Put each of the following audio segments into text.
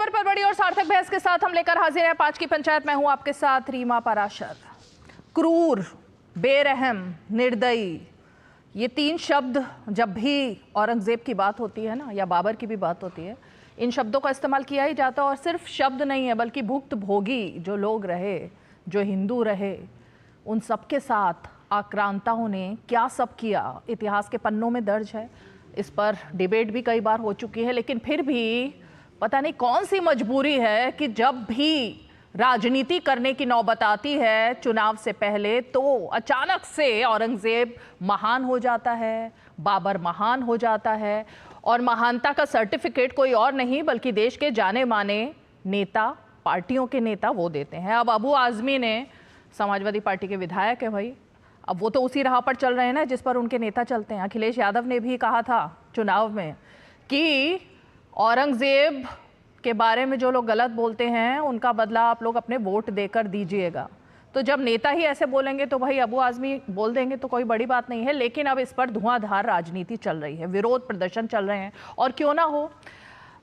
खबर पर बड़ी और सार्थक बहस के साथ हम लेकर हाजिर हैं 5 की पंचायत। मैं हूं आपके साथ रीमा पाराशर। क्रूर, बेरहम, निर्दयी, ये 3 शब्द जब भी औरंगजेब की बात होती है ना, या बाबर की भी बात होती है, इन शब्दों का इस्तेमाल किया ही जाता है। और सिर्फ शब्द नहीं है बल्कि भुक्त भोगी जो लोग रहे, जो हिंदू रहे, उन सब के साथ आक्रांताओं ने क्या सब किया, इतिहास के पन्नों में दर्ज है। इस पर डिबेट भी कई बार हो चुकी है, लेकिन फिर भी पता नहीं कौन सी मजबूरी है कि जब भी राजनीति करने की नौबत आती है चुनाव से पहले, तो अचानक से औरंगजेब महान हो जाता है, बाबर महान हो जाता है। और महानता का सर्टिफिकेट कोई और नहीं बल्कि देश के जाने माने नेता, पार्टियों के नेता वो देते हैं। अब अबू आजमी ने, समाजवादी पार्टी के विधायक है भाई, अब वो तो उसी राह पर चल रहे हैं ना जिस पर उनके नेता चलते हैं। अखिलेश यादव ने भी कहा था चुनाव में कि औरंगजेब के बारे में जो लोग गलत बोलते हैं उनका बदला आप लोग अपने वोट देकर दीजिएगा। तो जब नेता ही ऐसे बोलेंगे तो भाई अबू आजमी बोल देंगे तो कोई बड़ी बात नहीं है। लेकिन अब इस पर धुआंधार राजनीति चल रही है, विरोध प्रदर्शन चल रहे हैं। और क्यों ना हो,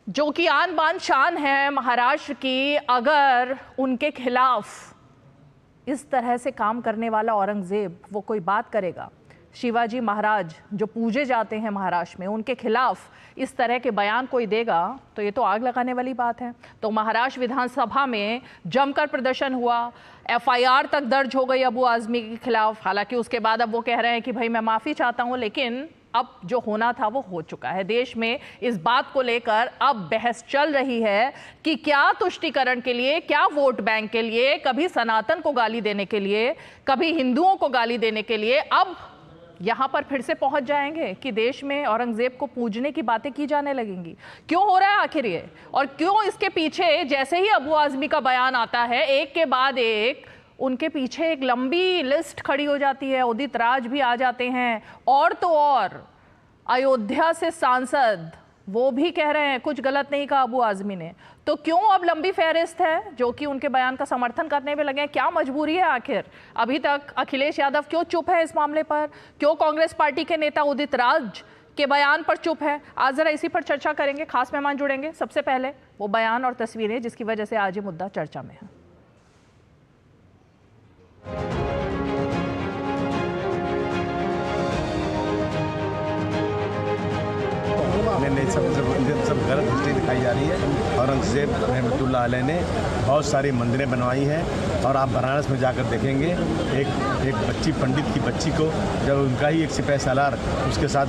जो कि आन बान शान है महाराष्ट्र की, अगर उनके खिलाफ इस तरह से काम करने वाला औरंगजेब वो कोई बात करेगा, शिवाजी महाराज जो पूजे जाते हैं महाराष्ट्र में, उनके खिलाफ इस तरह के बयान कोई देगा तो ये तो आग लगाने वाली बात है। तो महाराष्ट्र विधानसभा में जमकर प्रदर्शन हुआ, एफआईआर तक दर्ज हो गई अबू आजमी के खिलाफ। हालांकि उसके बाद अब वो कह रहे हैं कि भाई मैं माफ़ी चाहता हूँ, लेकिन अब जो होना था वो हो चुका है। देश में इस बात को लेकर अब बहस चल रही है कि क्या तुष्टीकरण के लिए, क्या वोट बैंक के लिए, कभी सनातन को गाली देने के लिए, कभी हिंदुओं को गाली देने के लिए अब यहाँ पर फिर से पहुंच जाएंगे कि देश में औरंगजेब को पूजने की बातें की जाने लगेंगी। क्यों हो रहा है आखिर ये, और क्यों इसके पीछे जैसे ही अबू आजमी का बयान आता है एक के बाद एक उनके पीछे एक लंबी लिस्ट खड़ी हो जाती है। उदित राज भी आ जाते हैं, और तो और अयोध्या से सांसद वो भी कह रहे हैं कुछ गलत नहीं कहा अबू आजमी ने। तो क्यों अब लंबी फहरिस्त है जो कि उनके बयान का समर्थन करने में लगे हैं? क्या मजबूरी है आखिर? अभी तक अखिलेश यादव क्यों चुप है इस मामले पर? क्यों कांग्रेस पार्टी के नेता उदित राज के बयान पर चुप है? आज जरा इसी पर चर्चा करेंगे। खास मेहमान जुड़ेंगे। सबसे पहले वो बयान और तस्वीरें जिसकी वजह से आज ये मुद्दा चर्चा में है। सब गलत हिस्ट्री दिखाई जा रही है। औरंगजेब रहमतुल्लाह अलैह ने बहुत सारी मंदिरें बनवाई हैं, और आप बनारस में जाकर देखेंगे एक बच्ची, पंडित की बच्ची को जब उनका ही एक सिपाही सालार उसके साथ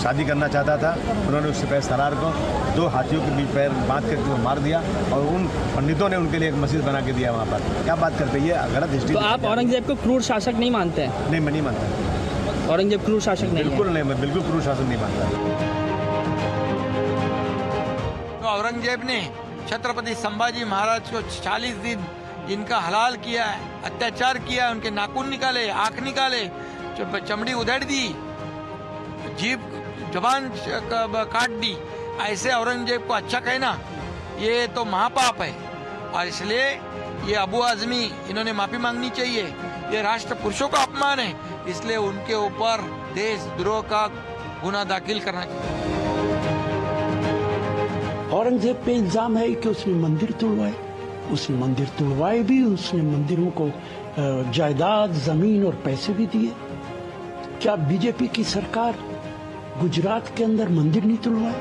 शादी करना चाहता था, उन्होंने उस सिपाही सालार को 2 हाथियों के बीच पैर बांध करके वो मार दिया, और उन पंडितों ने उनके लिए एक मस्जिद बना के दिया वहाँ पर। क्या बात करते हैं, गलत हिस्ट्री। तो आप औरंगजेब को क्रूर शासक नहीं मानते हैं? नहीं, मैं नहीं मानता। औरंगजेब क्रूर शासक नहीं? बिल्कुल नहीं, मैं बिल्कुल क्रूर शासक नहीं मानता। औरंगजेब ने छत्रपति संभाजी महाराज को 40 दिन इनका हलाल किया है, अत्याचार किया, उनके नाखून निकाले, आंख निकाले, चमड़ी उधेड़ दी, जीभ जबान काट दी। ऐसे औरंगजेब को अच्छा कहना ये तो महापाप है, और इसलिए ये अबू आजमी इन्होंने माफी मांगनी चाहिए। ये राष्ट्र पुरुषों का अपमान है, इसलिए उनके ऊपर देशद्रोह का गुना दाखिल करना चाहिए। औरंगजेब पे इल्जाम है कि उसने मंदिर तोड़वाए। उसने मंदिर तोड़वाए भी, उसने मंदिरों को जायदाद, जमीन और पैसे भी दिए। क्या बीजेपी की सरकार गुजरात के अंदर मंदिर नहीं तोड़वाए?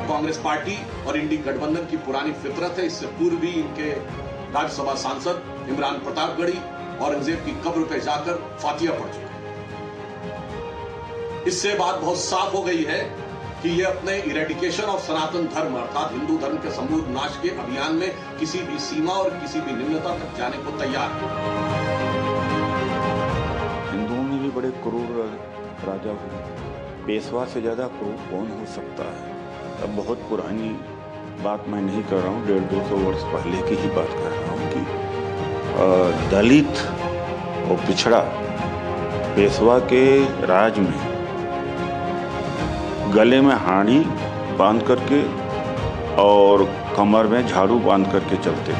कांग्रेस पार्टी और इंडी गठबंधन की पुरानी फितरत है। इससे पूर्व भी इनके राज्यसभा सांसद इमरान प्रतापगढ़ी औरंगजेब की कब्र पे जाकर फातिया पढ़ चुके हैं। इससे बात बहुत साफ हो गई है कि ये अपने इरेडिकेशन ऑफ सनातन धर्म अर्थात हिंदू धर्म के समूल नाश के अभियान में किसी भी सीमा और किसी भी निम्नता तक जाने को तैयार है। हिंदुओं में भी बड़े क्रूर राजा हुए। पेशवा से ज्यादा क्रूर कौन हो सकता है? अब बहुत पुरानी बात मैं नहीं कर रहा हूँ, 150-200 वर्ष पहले की ही बात कर रहा हूँ कि दलित और पिछड़ा पेशवा के राज में गले में हाड़ी बांध करके और कमर में झाड़ू बांध करके चलते थे।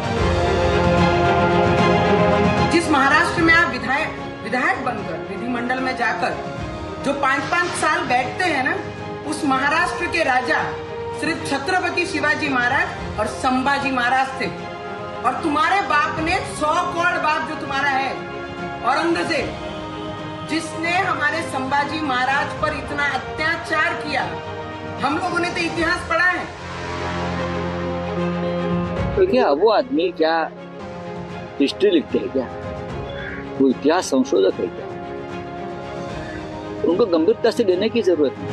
जिस महाराष्ट्र में आप विधायक बनकर विधिमंडल में जाकर जो 5-5 साल बैठते हैं ना, उस महाराष्ट्र के राजा सिर्फ छत्रपति शिवाजी महाराज और संभाजी महाराज थे। और तुम्हारे बाप ने 100 करोड़ बाप जो तुम्हारा है औरंगजेब, जिसने हमारे संभाजी महाराज पर इतना अत्याचार किया। हम लोगों ने तो इतिहास पढ़ा है। तो क्या वो आदमी क्या हिस्ट्री लिखते हैं क्या? वो इतिहास संशोधक है क्या? उनको गंभीरता से लेने की जरूरत है।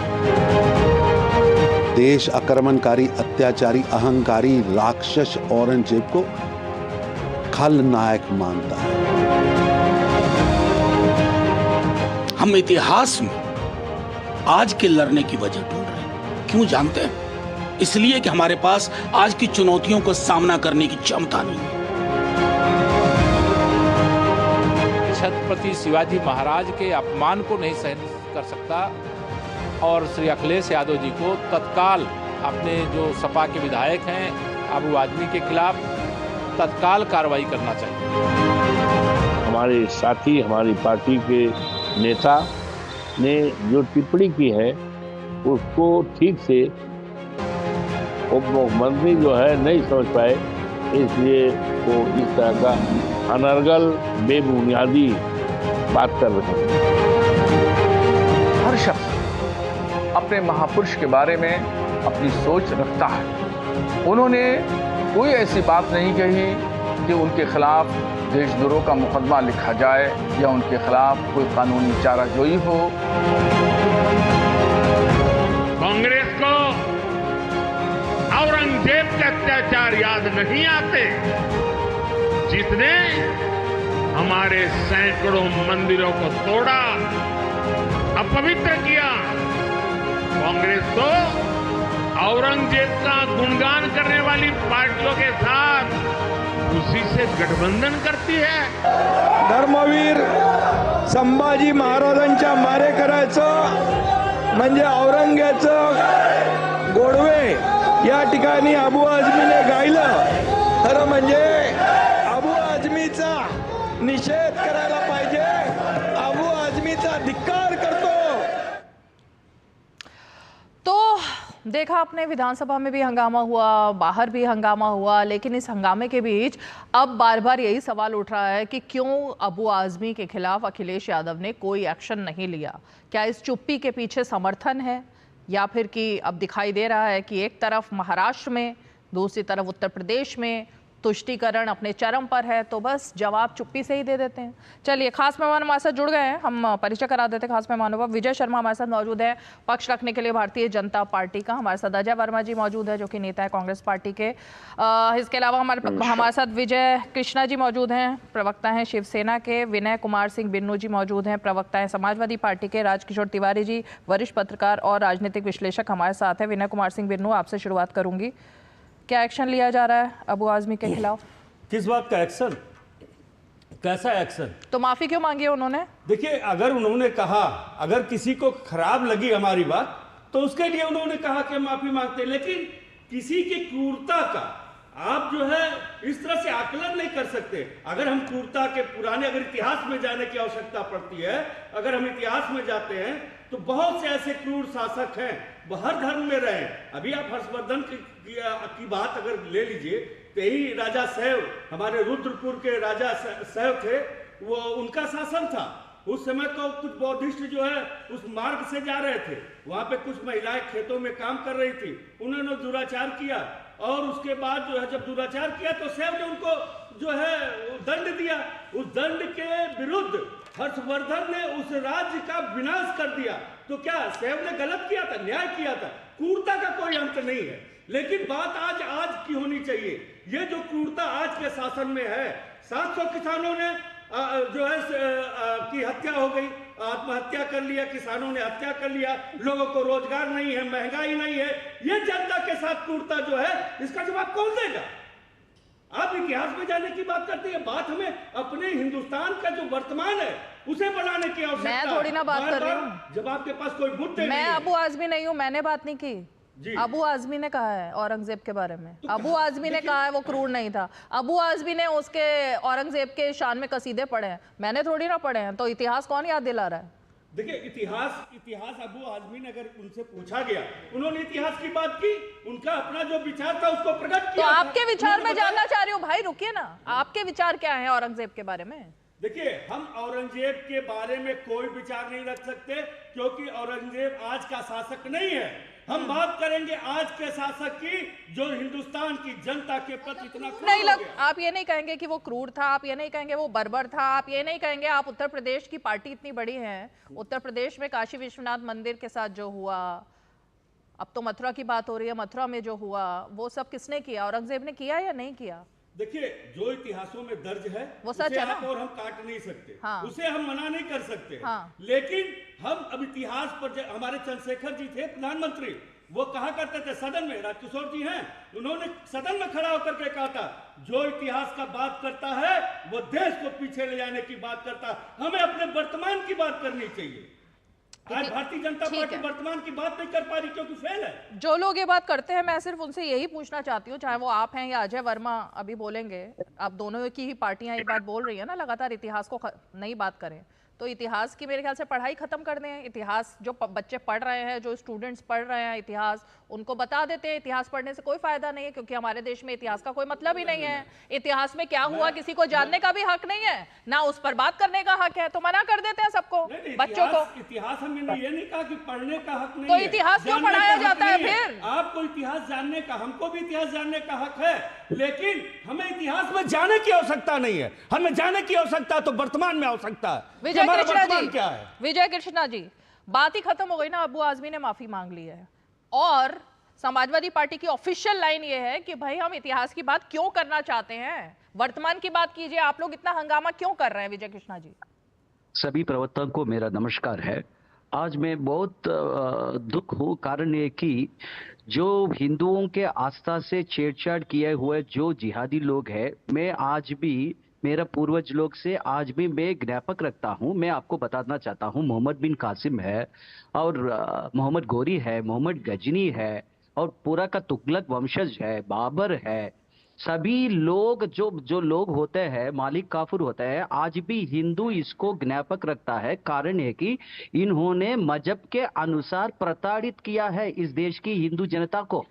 देश आक्रमणकारी, अत्याचारी, अहंकारी राक्षस औरंगजेब को खलनायक मानता है। हम इतिहास में आज के लड़ने की वजह ढूंढ रहे हैं। क्यों जानते हैं? इसलिए कि हमारे पास आज की चुनौतियों को सामना करने की क्षमता नहीं है। छत्रपति शिवाजी महाराज के अपमान को नहीं सहन कर सकता और श्री अखिलेश यादव जी को तत्काल अपने जो सपा के विधायक हैं अबू आजमी के खिलाफ तत्काल कार्रवाई करना चाहिए। हमारे साथी, हमारी पार्टी के नेता ने जो टिप्पणी की है उसको ठीक से उप मुख्यमंत्री जो है नहीं समझ पाए, इसलिए वो इस तरह का अनर्गल बेबुनियादी बात कर रहे हैं। हर शख्स अपने महापुरुष के बारे में अपनी सोच रखता है। उन्होंने कोई ऐसी बात नहीं कही कि उनके खिलाफ देशद्रोह का मुकदमा लिखा जाए या उनके खिलाफ कोई कानूनी चाराजोई हो। कांग्रेस को औरंगजेब के अत्याचार याद नहीं आते, जिसने हमारे सैकड़ों मंदिरों को तोड़ा, अपवित्र किया। कांग्रेस तो औरंगजेब का गुणगान करने वाली पार्टियों के साथ उसी से गठबंधन करती है। धर्मवीर संभाजी महाराजांच्या मारेकऱ्याचं म्हणजे औरंगजेबाचं गोडवे या ठिकाणी अबू आझमीने गायलं। खरं म्हणजे अबू आझमीचा निषेध करायला पाहिजे। अबू आझमीचा धिक्कार करतो। तो देखा आपने, विधानसभा में भी हंगामा हुआ, बाहर भी हंगामा हुआ, लेकिन इस हंगामे के बीच अब बार बार यही सवाल उठ रहा है कि क्यों अबू आज़मी के खिलाफ अखिलेश यादव ने कोई एक्शन नहीं लिया। क्या इस चुप्पी के पीछे समर्थन है या फिर कि अब दिखाई दे रहा है कि एक तरफ महाराष्ट्र में, दूसरी तरफ उत्तर प्रदेश में तुष्टीकरण अपने चरम पर है, तो बस जवाब चुप्पी से ही दे देते हैं। चलिए, खास मेहमान हमारे साथ जुड़ गए हैं, हम परिचय करा देते हैं खास मेहमानों का। विजय शर्मा हमारे साथ मौजूद है, पक्ष रखने के लिए भारतीय जनता पार्टी का। हमारे साथ अजय वर्मा जी मौजूद है, जो कि नेता है कांग्रेस पार्टी के। इसके अलावा हमारे साथ विजय कृष्णा जी मौजूद हैं, प्रवक्ता हैं शिवसेना के। विनय कुमार सिंह बिन्नू जी मौजूद हैं, प्रवक्ता हैं समाजवादी पार्टी के। राजकिशोर तिवारी जी, वरिष्ठ पत्रकार और राजनीतिक विश्लेषक हमारे साथ है। विनय कुमार सिंह बिन्नू, आपसे शुरुआत करूंगी। क्या एक्शन लिया जा रहा है अबू आज़मी के खिलाफ? किस बात का एक्शन? कैसा एक्शन? तो माफी क्यों मांगी है उन्होंने? देखिए, अगर उन्होंने कहा, अगर किसी को खराब लगी हमारी बात, तो उसके लिए उन्होंने कहा कि हम माफी मांगते हैं। लेकिन किसी की क्रूरता का आप जो है इस तरह से आकलन नहीं कर सकते। अगर हम क्रूरता के पुराने, अगर इतिहास में जाने की आवश्यकता पड़ती है, अगर हम इतिहास में जाते हैं तो बहुत से ऐसे क्रूर शासक हैं, वो हर धर्म में रहे। अभी आप हर्षवर्धन की बात अगर ले लीजिए, तो यही राजा सैव, हमारे रुद्रपुर के राजा सैव थे, वो उनका शासन था। उस समय तो कुछ बौद्धिस्ट जो है उस मार्ग से जा रहे थे, वहां पे कुछ महिलाएं खेतों में काम कर रही थी, उन्होंने दुराचार किया और उसके बाद जो है जब दुराचार किया तो सैव ने उनको जो है दंड दिया। उस दंड के विरुद्ध हर्षवर्धन ने उस राज्य का विनाश कर दिया। तो क्या सैव ने गलत किया था? न्याय किया था। क्रूरता का कोई अंत नहीं है, लेकिन बात आज की होनी चाहिए। ये जो क्रूरता आज के शासन में है, 700 किसानों ने जो है की हत्या हो गई, आत्महत्या कर लिया, किसानों ने हत्या कर लिया, लोगों को रोजगार नहीं है, महंगाई नहीं है। ये जनता के साथ क्रूरता जो है, इसका जवाब कौन देगा? आप इतिहास में जाने की बात करते हैं, बात हमें अपने हिंदुस्तान का जो वर्तमान है उसे बढ़ाने की आवश्यकता है। मैं थोड़ी ना बात कर रही हूँ, जब आपके पास कोई मुद्दे नहीं है। मैं अबू आज़मी नहीं हूँ, मैंने बात नहीं की। अबू आज़मी ने कहा है औरंगजेब के बारे में। तो अबू आज़मी ने कहा है वो क्रूर नहीं था। अबू आज़मी ने उसके औरंगजेब के शान में कसीदे पढ़े हैं, मैंने थोड़ी ना पढ़े हैं। तो इतिहास कौन याद दिला रहा है? देखिए इतिहास अबू आजमी ने अगर उनसे पूछा गया, उन्होंने इतिहास की बात की, उनका अपना जो विचार था उसको प्रकट तो किया। आपके विचार मैं जानना चाह रही हूँ भाई, रुकिए ना, आपके विचार क्या है औरंगजेब के बारे में? देखिए, हम औरंगजेब के बारे में कोई विचार नहीं रख सकते क्योंकि औरंगजेब आज का शासक नहीं है। हम बात करेंगे आज के शासक की जो हिंदुस्तान की जनता के प्रति इतना क्रूर नहीं हो लग, गया। आप ये नहीं कहेंगे कि वो क्रूर था, आप ये नहीं कहेंगे वो बर्बर था, आप ये नहीं कहेंगे, आप उत्तर प्रदेश की पार्टी इतनी बड़ी है, उत्तर प्रदेश में काशी विश्वनाथ मंदिर के साथ जो हुआ, अब तो मथुरा की बात हो रही है, मथुरा में जो हुआ वो सब किसने किया? औरंगजेब ने किया या नहीं किया? देखिए, जो इतिहासों में दर्ज है वो सच उसे है ना? आप और हम काट नहीं सकते, हाँ। उसे हम मना नहीं कर सकते। हाँ। लेकिन हम अब इतिहास पर हमारे चंद्रशेखर जी थे प्रधानमंत्री, वो कहा करते थे सदन में, राजकिशोर जी हैं, उन्होंने सदन में खड़ा होकर के कहा था जो इतिहास का बात करता है वो देश को पीछे ले जाने की बात करता है, हमें अपने वर्तमान की बात करनी चाहिए। आज भारतीय जनता पार्टी वर्तमान की बात नहीं कर पा रही क्योंकि फेल है। जो लोग ये बात करते हैं, मैं सिर्फ उनसे यही पूछना चाहती हूँ, चाहे वो आप हैं या अजय वर्मा अभी बोलेंगे, आप दोनों की ही पार्टियां ये बात बोल रही है ना लगातार इतिहास को नहीं बात करें, तो इतिहास की मेरे ख्याल से पढ़ाई खत्म कर दें। इतिहास जो बच्चे पढ़ रहे हैं, जो स्टूडेंट्स पढ़ रहे हैं इतिहास, उनको बता देते हैं इतिहास पढ़ने से कोई फायदा नहीं है क्योंकि हमारे देश में इतिहास का कोई मतलब ही नहीं है। इतिहास में क्या हुआ किसी को जानने का भी हक नहीं है, ना उस पर बात करने का हक है, तो मना कर देते हैं सबको, बच्चों को। इतिहास हमने ये नहीं कहा कि पढ़ने का हक नहीं तो है, इतिहास क्यों जानने पढ़ाया का हक जाता है नहीं फिर? आपको इतिहास जानने का, हमको भी इतिहास जानने का हक है, लेकिन हमें इतिहास में जाने की आवश्यकता नहीं है। हमें जाने की आवश्यकता तो वर्तमान में आवश्यकता है। विजय हमारा कृष्णा वर्तमान जी, क्या है? विजय कृष्णा जी, बात ही खत्म हो गई ना, अबू आजमी ने माफी मांग ली है और समाजवादी पार्टी की ऑफिशियल लाइन ये है कि भाई हम इतिहास की बात क्यों करना चाहते हैं, वर्तमान की बात कीजिए, आप लोग इतना हंगामा क्यों कर रहे हैं? विजय कृष्णा जी। सभी प्रवक्ताओं को मेरा नमस्कार है। आज मैं बहुत दुख हूँ, कारण ये कि जो हिंदुओं के आस्था से छेड़छाड़ किए हुए जो जिहादी लोग हैं, मैं आज भी मेरा पूर्वज लोग से आज भी मैं ज्ञापक रखता हूं। मैं आपको बताना चाहता हूं, मोहम्मद बिन कासिम है और मोहम्मद गोरी है, मोहम्मद गजनी है और पूरा का तुगलक वंशज है, बाबर है, सभी लोग जो लोग होते हैं, मालिक काफुर होते हैं, आज भी हिंदू इसको ज्ञापक रखता है। कारण है कि इन्होंने मजहब के अनुसार प्रताड़ित किया है इस देश की हिंदू जनता को।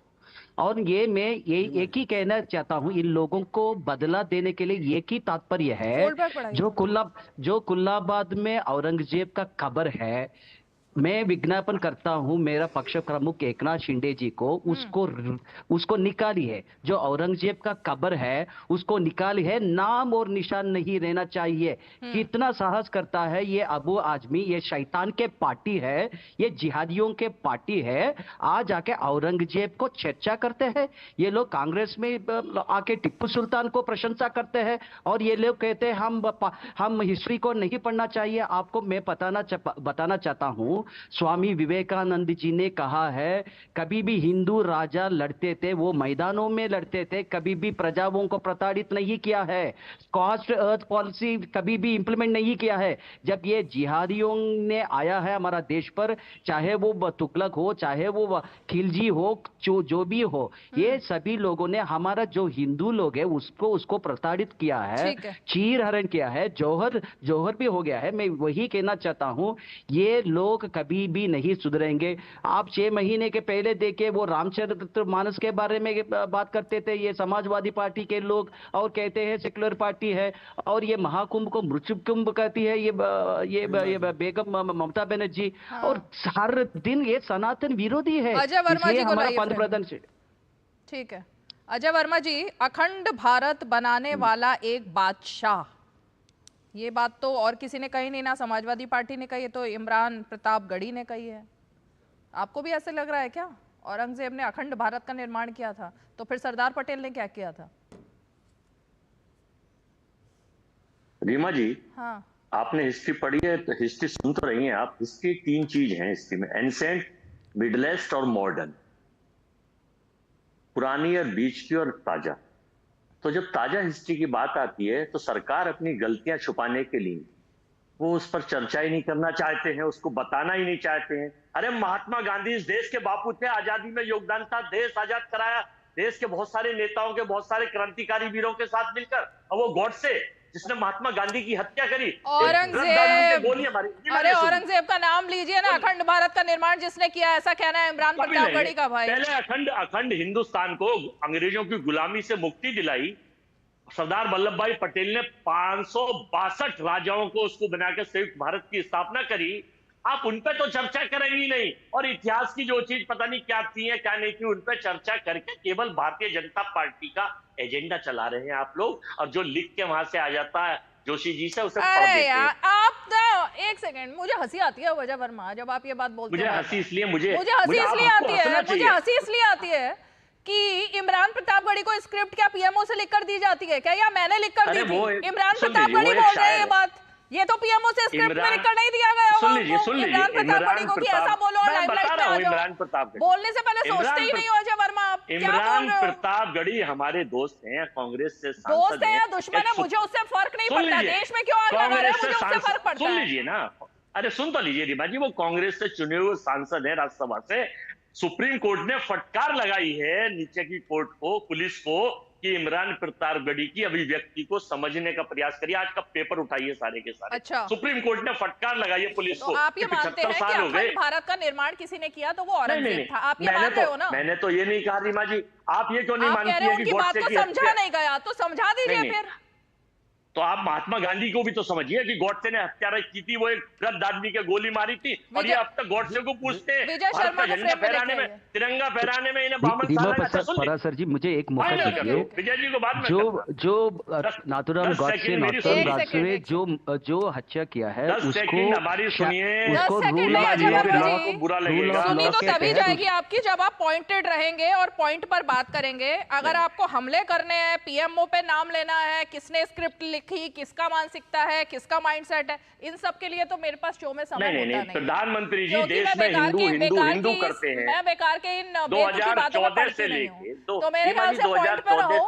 और ये मैं ये एक ही कहना चाहता हूं, इन लोगों को बदला देने के लिए एक ही तात्पर्य है, जो कुल्लाबाद में औरंगजेब का कब्र है, मैं विज्ञापन करता हूं मेरा पक्ष प्रमुख एकनाथ शिंदे जी को, उसको निकाली है। जो औरंगजेब का कब्र है उसको निकाली है, नाम और निशान नहीं रहना चाहिए। कितना साहस करता है ये अबू आजमी, ये शैतान के पार्टी है, ये जिहादियों के पार्टी है, आज आके औरंगजेब को चर्चा करते हैं। ये लोग कांग्रेस में आके टिप्पू सुल्तान को प्रशंसा करते हैं और ये लोग कहते हैं हम हिस्ट्री को नहीं पढ़ना चाहिए। आपको मैं बताना चाहता हूं, स्वामी विवेकानंद जी ने कहा है, कभी भी हिंदू राजा लड़ते थे वो मैदानों में लड़ते थे, कभी भी प्रजाओं को प्रताड़ित नहीं किया है। कास्ट अर्थ पॉलिसी कभी भी इंप्लीमेंट नहीं किया है। जब ये जिहादियों ने आया है हमारा देश पर, चाहे वो तुगलक हो, चाहे वो खिलजी हो, जो भी हो, ये सभी लोगों ने हमारा जो हिंदू लोग है उसको प्रताड़ित किया है, चीर हरण किया है, जौहर भी हो गया है। मैं वही कहना चाहता हूं, ये लोग कभी भी नहीं सुधरेंगे। आप 6 महीने के पहले देखे वो रामचरितमानस के बारे में बात करते थे ये समाजवादी पार्टी के लोग, और कहते हैं सेक्युलर पार्टी है, और ये महाकुंभ को मृत्यु कुंभ कहती है ये बेगम ममता बनर्जी, और हर दिन ये सनातन विरोधी है। अजय वर्मा जी को हमारा पंतप्रधान से ठीक है। अजय वर्मा जी, अखंड भारत बनाने वाला एक बादशाह, ये बात तो और किसी ने कही नहीं, ना समाजवादी पार्टी ने कही है, तो इमरान प्रतापगढ़ी ने कही है। आपको भी ऐसे लग रहा है क्या? औरंगजेब ने अखंड भारत का निर्माण किया था, तो फिर सरदार पटेल ने क्या किया था? रीमा जी, हाँ, आपने हिस्ट्री पढ़ी है तो हिस्ट्री सुन तो रही हैं आप। हिस्ट्री 3 चीज हैं हिस्ट्री में, एंसेंट, मिडलेस्ट और मॉडर्न, पुरानी और बीच की और ताजा। तो जब ताजा हिस्ट्री की बात आती है तो सरकार अपनी गलतियां छुपाने के लिए वो उस पर चर्चा ही नहीं करना चाहते हैं, उसको बताना ही नहीं चाहते हैं। अरे महात्मा गांधी इस देश के बापू थे, आजादी में योगदान था, देश आजाद कराया, देश के बहुत सारे नेताओं के, बहुत सारे क्रांतिकारी वीरों के साथ मिलकर, और वो गॉडसे जिसने महात्मा गांधी की हत्या करी, औरंगजेब। अरे औरंगजेब का नाम लीजिए ना, अखंड भारत का निर्माण जिसने किया, ऐसा कहना है इमरान प्रतापगढ़ी का भाई। पहले अखंड हिंदुस्तान को अंग्रेजों की गुलामी से मुक्ति दिलाई। सरदार वल्लभ भाई पटेल ने 562 राजाओं को उसको बनाकर संयुक्त भारत की स्थापना करी। आप उन पे तो चर्चा करेंगी नहीं, और इतिहास की जो चीज पता नहीं क्या थी है क्या नहीं थी, उन पे चर्चा करके केवल भारतीय जनता पार्टी का एजेंडा चला रहे हैं आप लोग। और जो लिख के वहां से आ जाता है जोशी जी से, उसे अरे यार आप तो एक सेकंड, मुझे हंसी आती है वजह वर्मा जब आप ये बात बोलते हैं। मुझे हंसी इसलिए आती है, मुझे हंसी इसलिए आती है कि इमरान प्रतापगढ़ी को स्क्रिप्ट क्या पीएमओ से लिखकर दी जाती है क्या, या मैंने लिखकर दी थी? इमरान प्रतापगढ़ी बोल रहे हैं ये बात, ये तो पीएमओ से स्क्रिप्ट में लिखकर नहीं दिया गया। इमरान प्रतापगढ़ी को कि ऐसा बोलो और लाइमलाइट में आ जाओ। बोलने से पहले सोचते ही नहीं हो अजय वर्मा आप। इमरान प्रतापगढ़ी हमारे दोस्त हैं, कांग्रेस से दोस्त हैं या दुश्मन है, मुझे उससे फर्क नहीं पड़ता। देश में क्यों आग लगा रहे हैं, मुझे उससे फर्क पड़ता है। सुन लीजिए ना, अरे सुन तो लीजिए रीमा जी, वो कांग्रेस से चुने हुए सांसद है राज्यसभा से। सुप्रीम कोर्ट ने फटकार लगाई है नीचे की कोर्ट को, पुलिस को, कि इमरान प्रतापगढ़ी की अभिव्यक्ति को समझने का प्रयास करिए। आज का पेपर उठाइए सारे के सारे। अच्छा। सुप्रीम कोर्ट ने फटकार लगाई है पुलिस को। आप ये मानते हैं कि अखंड भारत का निर्माण किसी ने किया तो वो औरंगजेब था, आप ये मान रहे हो ना? मैंने तो ये नहीं कहा रीमा जी, आप ये क्यों नहीं मानती है कि गॉडसे की समझा नहीं गया, तो समझा दीजिए फिर। तो आप महात्मा गांधी को भी तो समझिए कि गॉडसे ने हत्या की थी, वो एक वृद्ध आदमी के गोली मारी थी, और ये अब तक गॉडसे को पूछते हैं भारत का झंडा फहराने में, तिरंगा फहराने में इन्हें 52 साल। सर जी मुझे एक मौका दीजिए। विजय जी को बाद में जो नाथूराम गॉडसे जो हत्या किया है उसको हमारी सुनिए, उसको बुरा लगेगा। सुनी तो तभी जाएगी आपकी जब आप पॉइंटेड रहेंगे और पॉइंट पर बात करेंगे। अगर आपको हमले करने हैं, पीएमओ पे नाम लेना है, किसने स्क्रिप्ट लिखी, किसका मानसिकता है, किसका माइंडसेट है, इन सब के लिए तो मेरे पास शो में समय होता नहीं। प्रधानमंत्री जी देश में हिंदू करते हैं। मैं बेकार के इन 2014 से लेके तो मेरे ख्याल से पॉइंट पे रहो,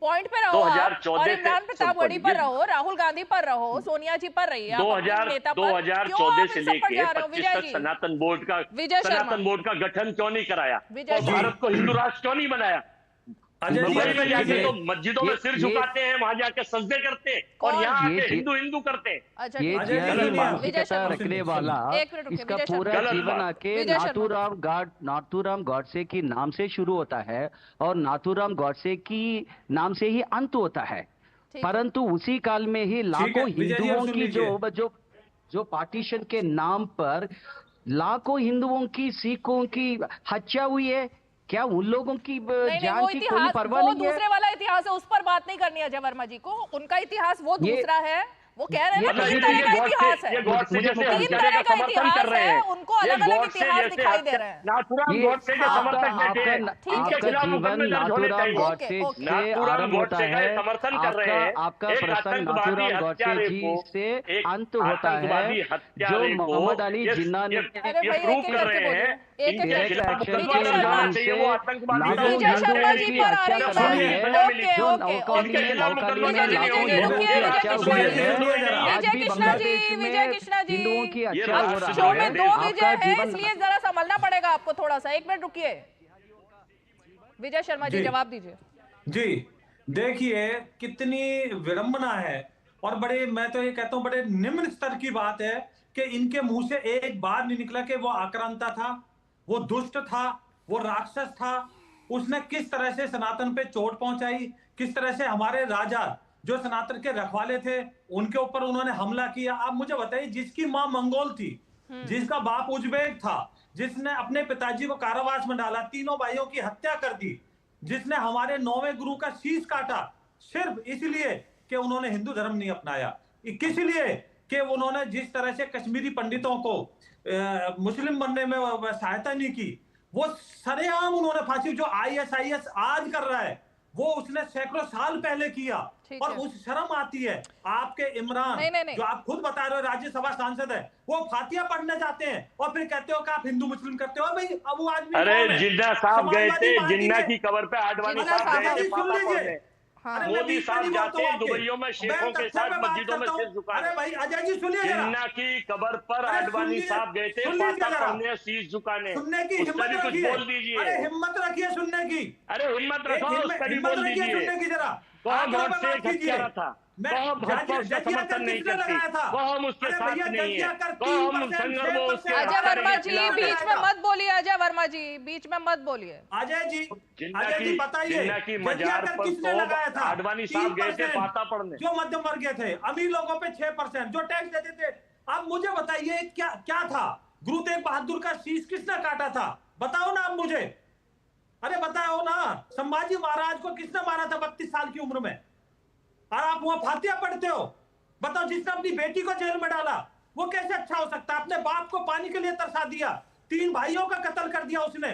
पॉइंट पे रहो, और इमरान प्रतापगढ़ी पर रहो, राहुल गांधी पर रहो, सोनिया जी पर रहिए। 2014 से लेके 25 तक सनातन बोर्ड का गठन क्यों नहीं कराया, और भारत को हिंदू राष्ट्र क्यों नहीं बनाया? दुबई में जाके तो मस्जिदों में सिर झुकाते हैं, वहां जाके सजदे करते हैं, और यहाँ आके हिंदू करते हैं। ये मानसिकता रखने वाला इसका पूरा जीवन आके नाथूराम गॉडसे की नाम से शुरू होता है और नाथूराम गॉडसे की नाम से ही अंत होता है। परंतु उसी काल में ही लाखों हिंदुओं की जो पार्टीशन के नाम पर लाखों हिंदुओं की, सिखों की हत्या हुई है। क्या उन लोगों की जान की कोई परवाह नहीं है? वो दूसरे वाला इतिहास है, उस पर बात नहीं करनी है अजय वर्मा जी को। उनका इतिहास वो दूसरा है, वो कह रहे हैं ना तीन तरह का इतिहास है, तीन तरह का इतिहास है, उनको अलग अलग इतिहास दिखाई दे रहे हैं। नाथूराम गॉडसे के समर्थक जीवन नाथूराम गॉडसे से आरंभ होता है, आपका प्रसंग नाथूराम गॉडसे जी से अंत होता है। जो मोहम्मद अली जिन्ना ने प्रूव कर रहे हैं हिंदुओं की अच्छा हो रहा शो में 2 विजय है, इसलिए जरा संभलना पड़ेगा आपको थोड़ा सा। 1 मिनट रुकिए, विजय शर्मा जी जवाब दीजिए। जी देखिए कितनी विडंबना है, और बड़े, मैं तो ये कहता हूँ बड़े निम्न स्तर की बात है कि इनके मुंह से एक बार नहीं निकला कि वो आक्रांता था, वो दुष्ट था, वो राक्षस था। उसने किस तरह से सनातन पे चोट पहुंचाई, किस तरह से हमारे राजा जो सनातन के रखवाले थे उनके ऊपर उन्होंने हमला किया। आप मुझे बताइए, जिसकी मां मंगोल थी, जिसका बाप उज्बेक था, जिसने अपने पिताजी को कारावास में डाला, तीनों भाइयों की हत्या कर दी, जिसने हमारे 9वें गुरु का शीश काटा सिर्फ इसलिए कि उन्होंने हिंदू धर्म नहीं अपनाया, किस लिए कि उन्होंने जिस तरह से कश्मीरी पंडितों को मुस्लिम बनने में सहायता नहीं की, वो सरेआम उन्होंने फांसी, जो ISIS आज कर रहा है वो उसने सैकड़ों साल पहले किया। और उस शर्म आती है आपके इमरान नहीं। जो आप खुद बता रहे हो राज्यसभा सांसद है, वो फातिया पढ़ने जाते हैं और फिर कहते हो कि आप हिंदू मुस्लिम करते हो। भाई अब वो आदमी, अरे जिन्ना साहब गए थे, जिन्ना की कबर पे आडवाणी साहब गए थे, मोदी साहब जाते हैं दुबइयों में शेखों के साथ मस्जिदों में सिर झुकाने। भाई अजय जी सुनिए, जिन्ना की कबर पर आडवाणी साहब गए थे शीश झुकाने। सुनने की हिम्मत कुछ बोल दीजिए। अरे हिम्मत रखिए सुनने की, अरे हिम्मत रखो, उसका भी बोल दीजिए। सुनने की जरा कौन गॉडसे क्या था? मैं भाजपा उसका समर्थन नहीं करती, वो हम उसके साथ नहीं है, वो हम संगम उसके अजय वर्मा जी बीच में मत बोलिए, अजय वर्मा जी बीच में मत बोलिए। अजय जी बताइए, जिन्ना की मजार पर किसने लगाया था? आडवाणी साहब गए थे फाता पढ़ने, जो मध्यम वर्गीय थे, अमीर लोगों पे 6% जो टैक्स देते थे। अब मुझे बताइए क्या था? गुरु तेग बहादुर का शीश किसने काटा था? बताओ ना आप मुझे, अरे बताओ ना। संभाजी महाराज को किसने मारा था 32 साल की उम्र में? और आप वहां फातिया पढ़ते हो? बताओ, जिसने अपनी बेटी को जेल में डाला वो कैसे अच्छा हो सकता है? अपने बाप को पानी के लिए तरसा दिया, 3 भाइयों का कत्ल कर दिया उसने,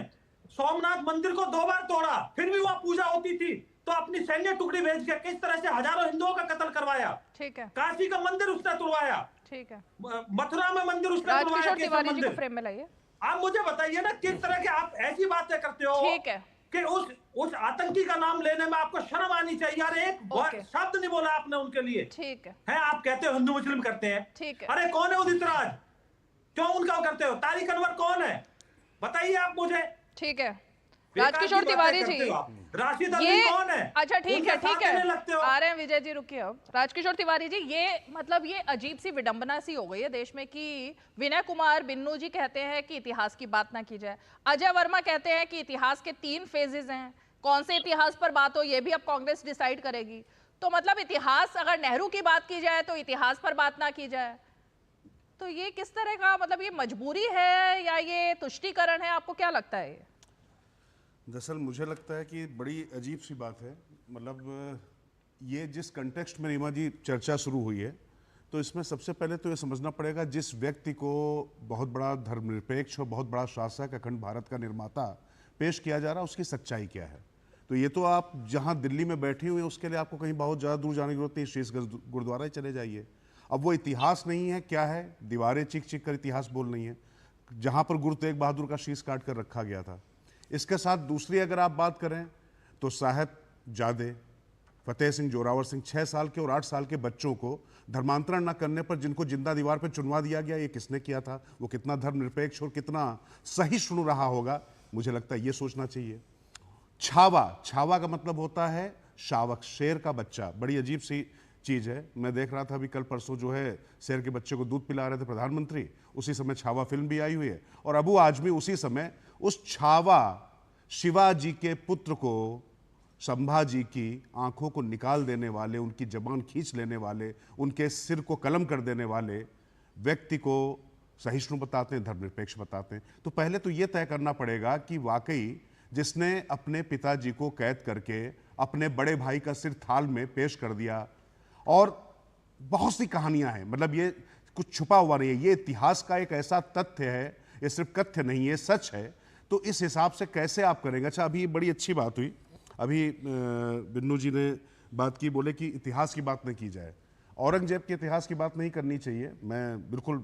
सोमनाथ मंदिर को 2 बार तोड़ा, फिर भी वहां पूजा होती थी तो अपनी सैन्य टुकड़ी भेज के किस तरह से हजारों हिंदुओं का कत्ल करवाया। ठीक है। काशी का मंदिर उसने तुड़वाया, ठीक है। मथुरा में मंदिर उसने तुड़वाया, तिवारी जी को फ्रेम में लाइए। आप मुझे बताइए ना, किस तरह के आप ऐसी बातें करते हो? ठीक है कि उस आतंकी का नाम लेने में आपको शर्म आनी चाहिए यार। एक शब्द नहीं बोला आपने उनके लिए। ठीक है। आप कहते हो हिंदू मुस्लिम करते हैं, ठीक है। अरे कौन है उदित राज? क्यों उनका करते हो? तारिक अनवर कौन है? बताइए आप मुझे। ठीक है। राजकिशोर तिवारी जी, राशिद अली ये कौन है? अच्छा ठीक है, ठीक है, लगते हो? आ रहे हैं विजय जी, रुकिए। अब राजकिशोर तिवारी जी, ये मतलब ये अजीब सी विडंबना सी हो गई है देश में कि विनय कुमार बिन्नू जी कहते हैं कि इतिहास की बात ना की जाए, अजय वर्मा कहते हैं कि इतिहास के 3 फेजेस हैं, कौन से इतिहास पर बात हो ये भी अब कांग्रेस डिसाइड करेगी। तो मतलब इतिहास, अगर नेहरू की बात की जाए तो इतिहास पर बात ना की जाए, तो ये किस तरह का, मतलब ये मजबूरी है या ये तुष्टीकरण है? आपको क्या लगता है? दरअसल मुझे लगता है कि बड़ी अजीब सी बात है। मतलब ये जिस कंटेक्स्ट में रीमा जी चर्चा शुरू हुई है, तो इसमें सबसे पहले तो ये समझना पड़ेगा जिस व्यक्ति को बहुत बड़ा धर्मनिरपेक्ष और बहुत बड़ा शासक, अखंड भारत का निर्माता पेश किया जा रहा है, उसकी सच्चाई क्या है। तो ये तो आप जहाँ दिल्ली में बैठे हुए हैं उसके लिए आपको कहीं बहुत ज़्यादा दूर जाने की जरूरत नहीं, शीशगंज गुरुद्वारा ही चले जाइए। अब वो इतिहास नहीं है, क्या है? दीवारें चीख चीख कर इतिहास बोल रही हैं, जहाँ पर गुरु तेग बहादुर का शीश काट कर रखा गया था। इसके साथ दूसरी अगर आप बात करें तो साहिबजादे फतेह सिंह जोरावर सिंह 6 साल के और 8 साल के बच्चों को धर्मांतरण न करने पर जिनको जिंदा दीवार पर चुनवा दिया गया, ये किसने किया था? वो कितना धर्मनिरपेक्ष और कितना सहिष्णु रहा होगा, मुझे लगता है ये सोचना चाहिए। छावा का मतलब होता है शावक, शेर का बच्चा। बड़ी अजीब सी चीज़ है। मैं देख रहा था अभी कल परसों जो है शेर के बच्चे को दूध पिला रहे थे प्रधानमंत्री, उसी समय छावा फिल्म भी आई हुई है। और अबू आजमी उसी समय उस छावा शिवाजी के पुत्र को, संभाजी की आंखों को निकाल देने वाले, उनकी जबान खींच लेने वाले, उनके सिर को कलम कर देने वाले व्यक्ति को सहिष्णु बताते हैं, धर्मनिरपेक्ष बताते हैं। तो पहले तो ये तय करना पड़ेगा कि वाकई जिसने अपने पिताजी को कैद करके अपने बड़े भाई का सिर थाल में पेश कर दिया, और बहुत सी कहानियां हैं, मतलब ये कुछ छुपा हुआ नहीं है, ये इतिहास का एक ऐसा तथ्य है, ये सिर्फ कथ्य नहीं है, सच है। तो इस हिसाब से कैसे आप करेंगे? अच्छा, अभी बड़ी अच्छी बात हुई, अभी बिन्नू जी ने बात की, बोले कि इतिहास की बात नहीं की जाए, औरंगजेब के इतिहास की बात नहीं करनी चाहिए। मैं बिल्कुल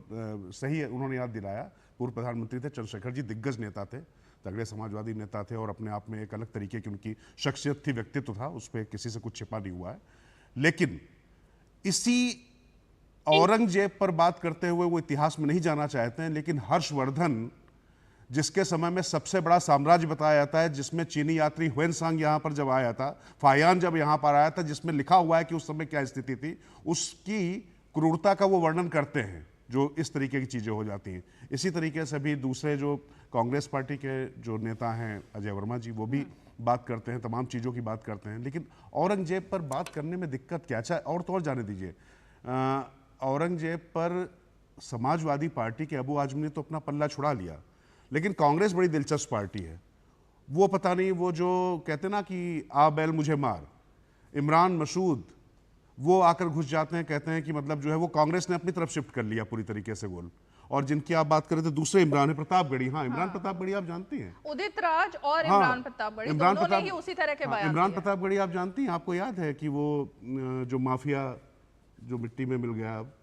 सही है, उन्होंने याद दिलाया। पूर्व प्रधानमंत्री थे चंद्रशेखर जी, दिग्गज नेता थे, तगड़े समाजवादी नेता थे, और अपने आप में एक अलग तरीके की उनकी शख्सियत थी, व्यक्तित्व था, उस पर किसी से कुछ छिपा नहीं हुआ है। लेकिन इसी औरंगजेब पर बात करते हुए वो इतिहास में नहीं जाना चाहते हैं, लेकिन हर्षवर्धन जिसके समय में सबसे बड़ा साम्राज्य बताया जाता है, जिसमें चीनी यात्री ह्वेनसांग यहाँ पर जब आया था, फायान जब यहाँ पर आया था, जिसमें लिखा हुआ है कि उस समय क्या स्थिति थी, उसकी क्रूरता का वो वर्णन करते हैं, जो इस तरीके की चीज़ें हो जाती हैं। इसी तरीके से भी दूसरे जो कांग्रेस पार्टी के जो नेता हैं अजय वर्मा जी, वो भी बात करते हैं, तमाम चीज़ों की बात करते हैं। लेकिन औरंगजेब पर बात करने में दिक्कत क्या? अच्छा, और तो और जाने दीजिए, औरंगजेब पर समाजवादी पार्टी के अबू आजमी ने तो अपना पल्ला छुड़ा लिया, लेकिन कांग्रेस बड़ी दिलचस्प पार्टी है। वो पता नहीं, वो जो कहते ना कि आ बैल मुझे मार, इमरान मसूद वो आकर घुस जाते हैं, कहते हैं कि मतलब जो है वो कांग्रेस ने अपनी तरफ शिफ्ट कर लिया पूरी तरीके से गोल। और जिनकी आप बात करें तो दूसरे इमरान है, प्रतापगढ़ी। हाँ, इमरान प्रतापगढ़ी आप जानती हैं, उदित राज और इमरान प्रतापगढ़ी दोनों ने ही उसी तरह के बयान। इमरान प्रतापगढ़ी आप जानती हैं, आपको याद है कि वो जो माफिया जो मिट्टी में मिल गया अब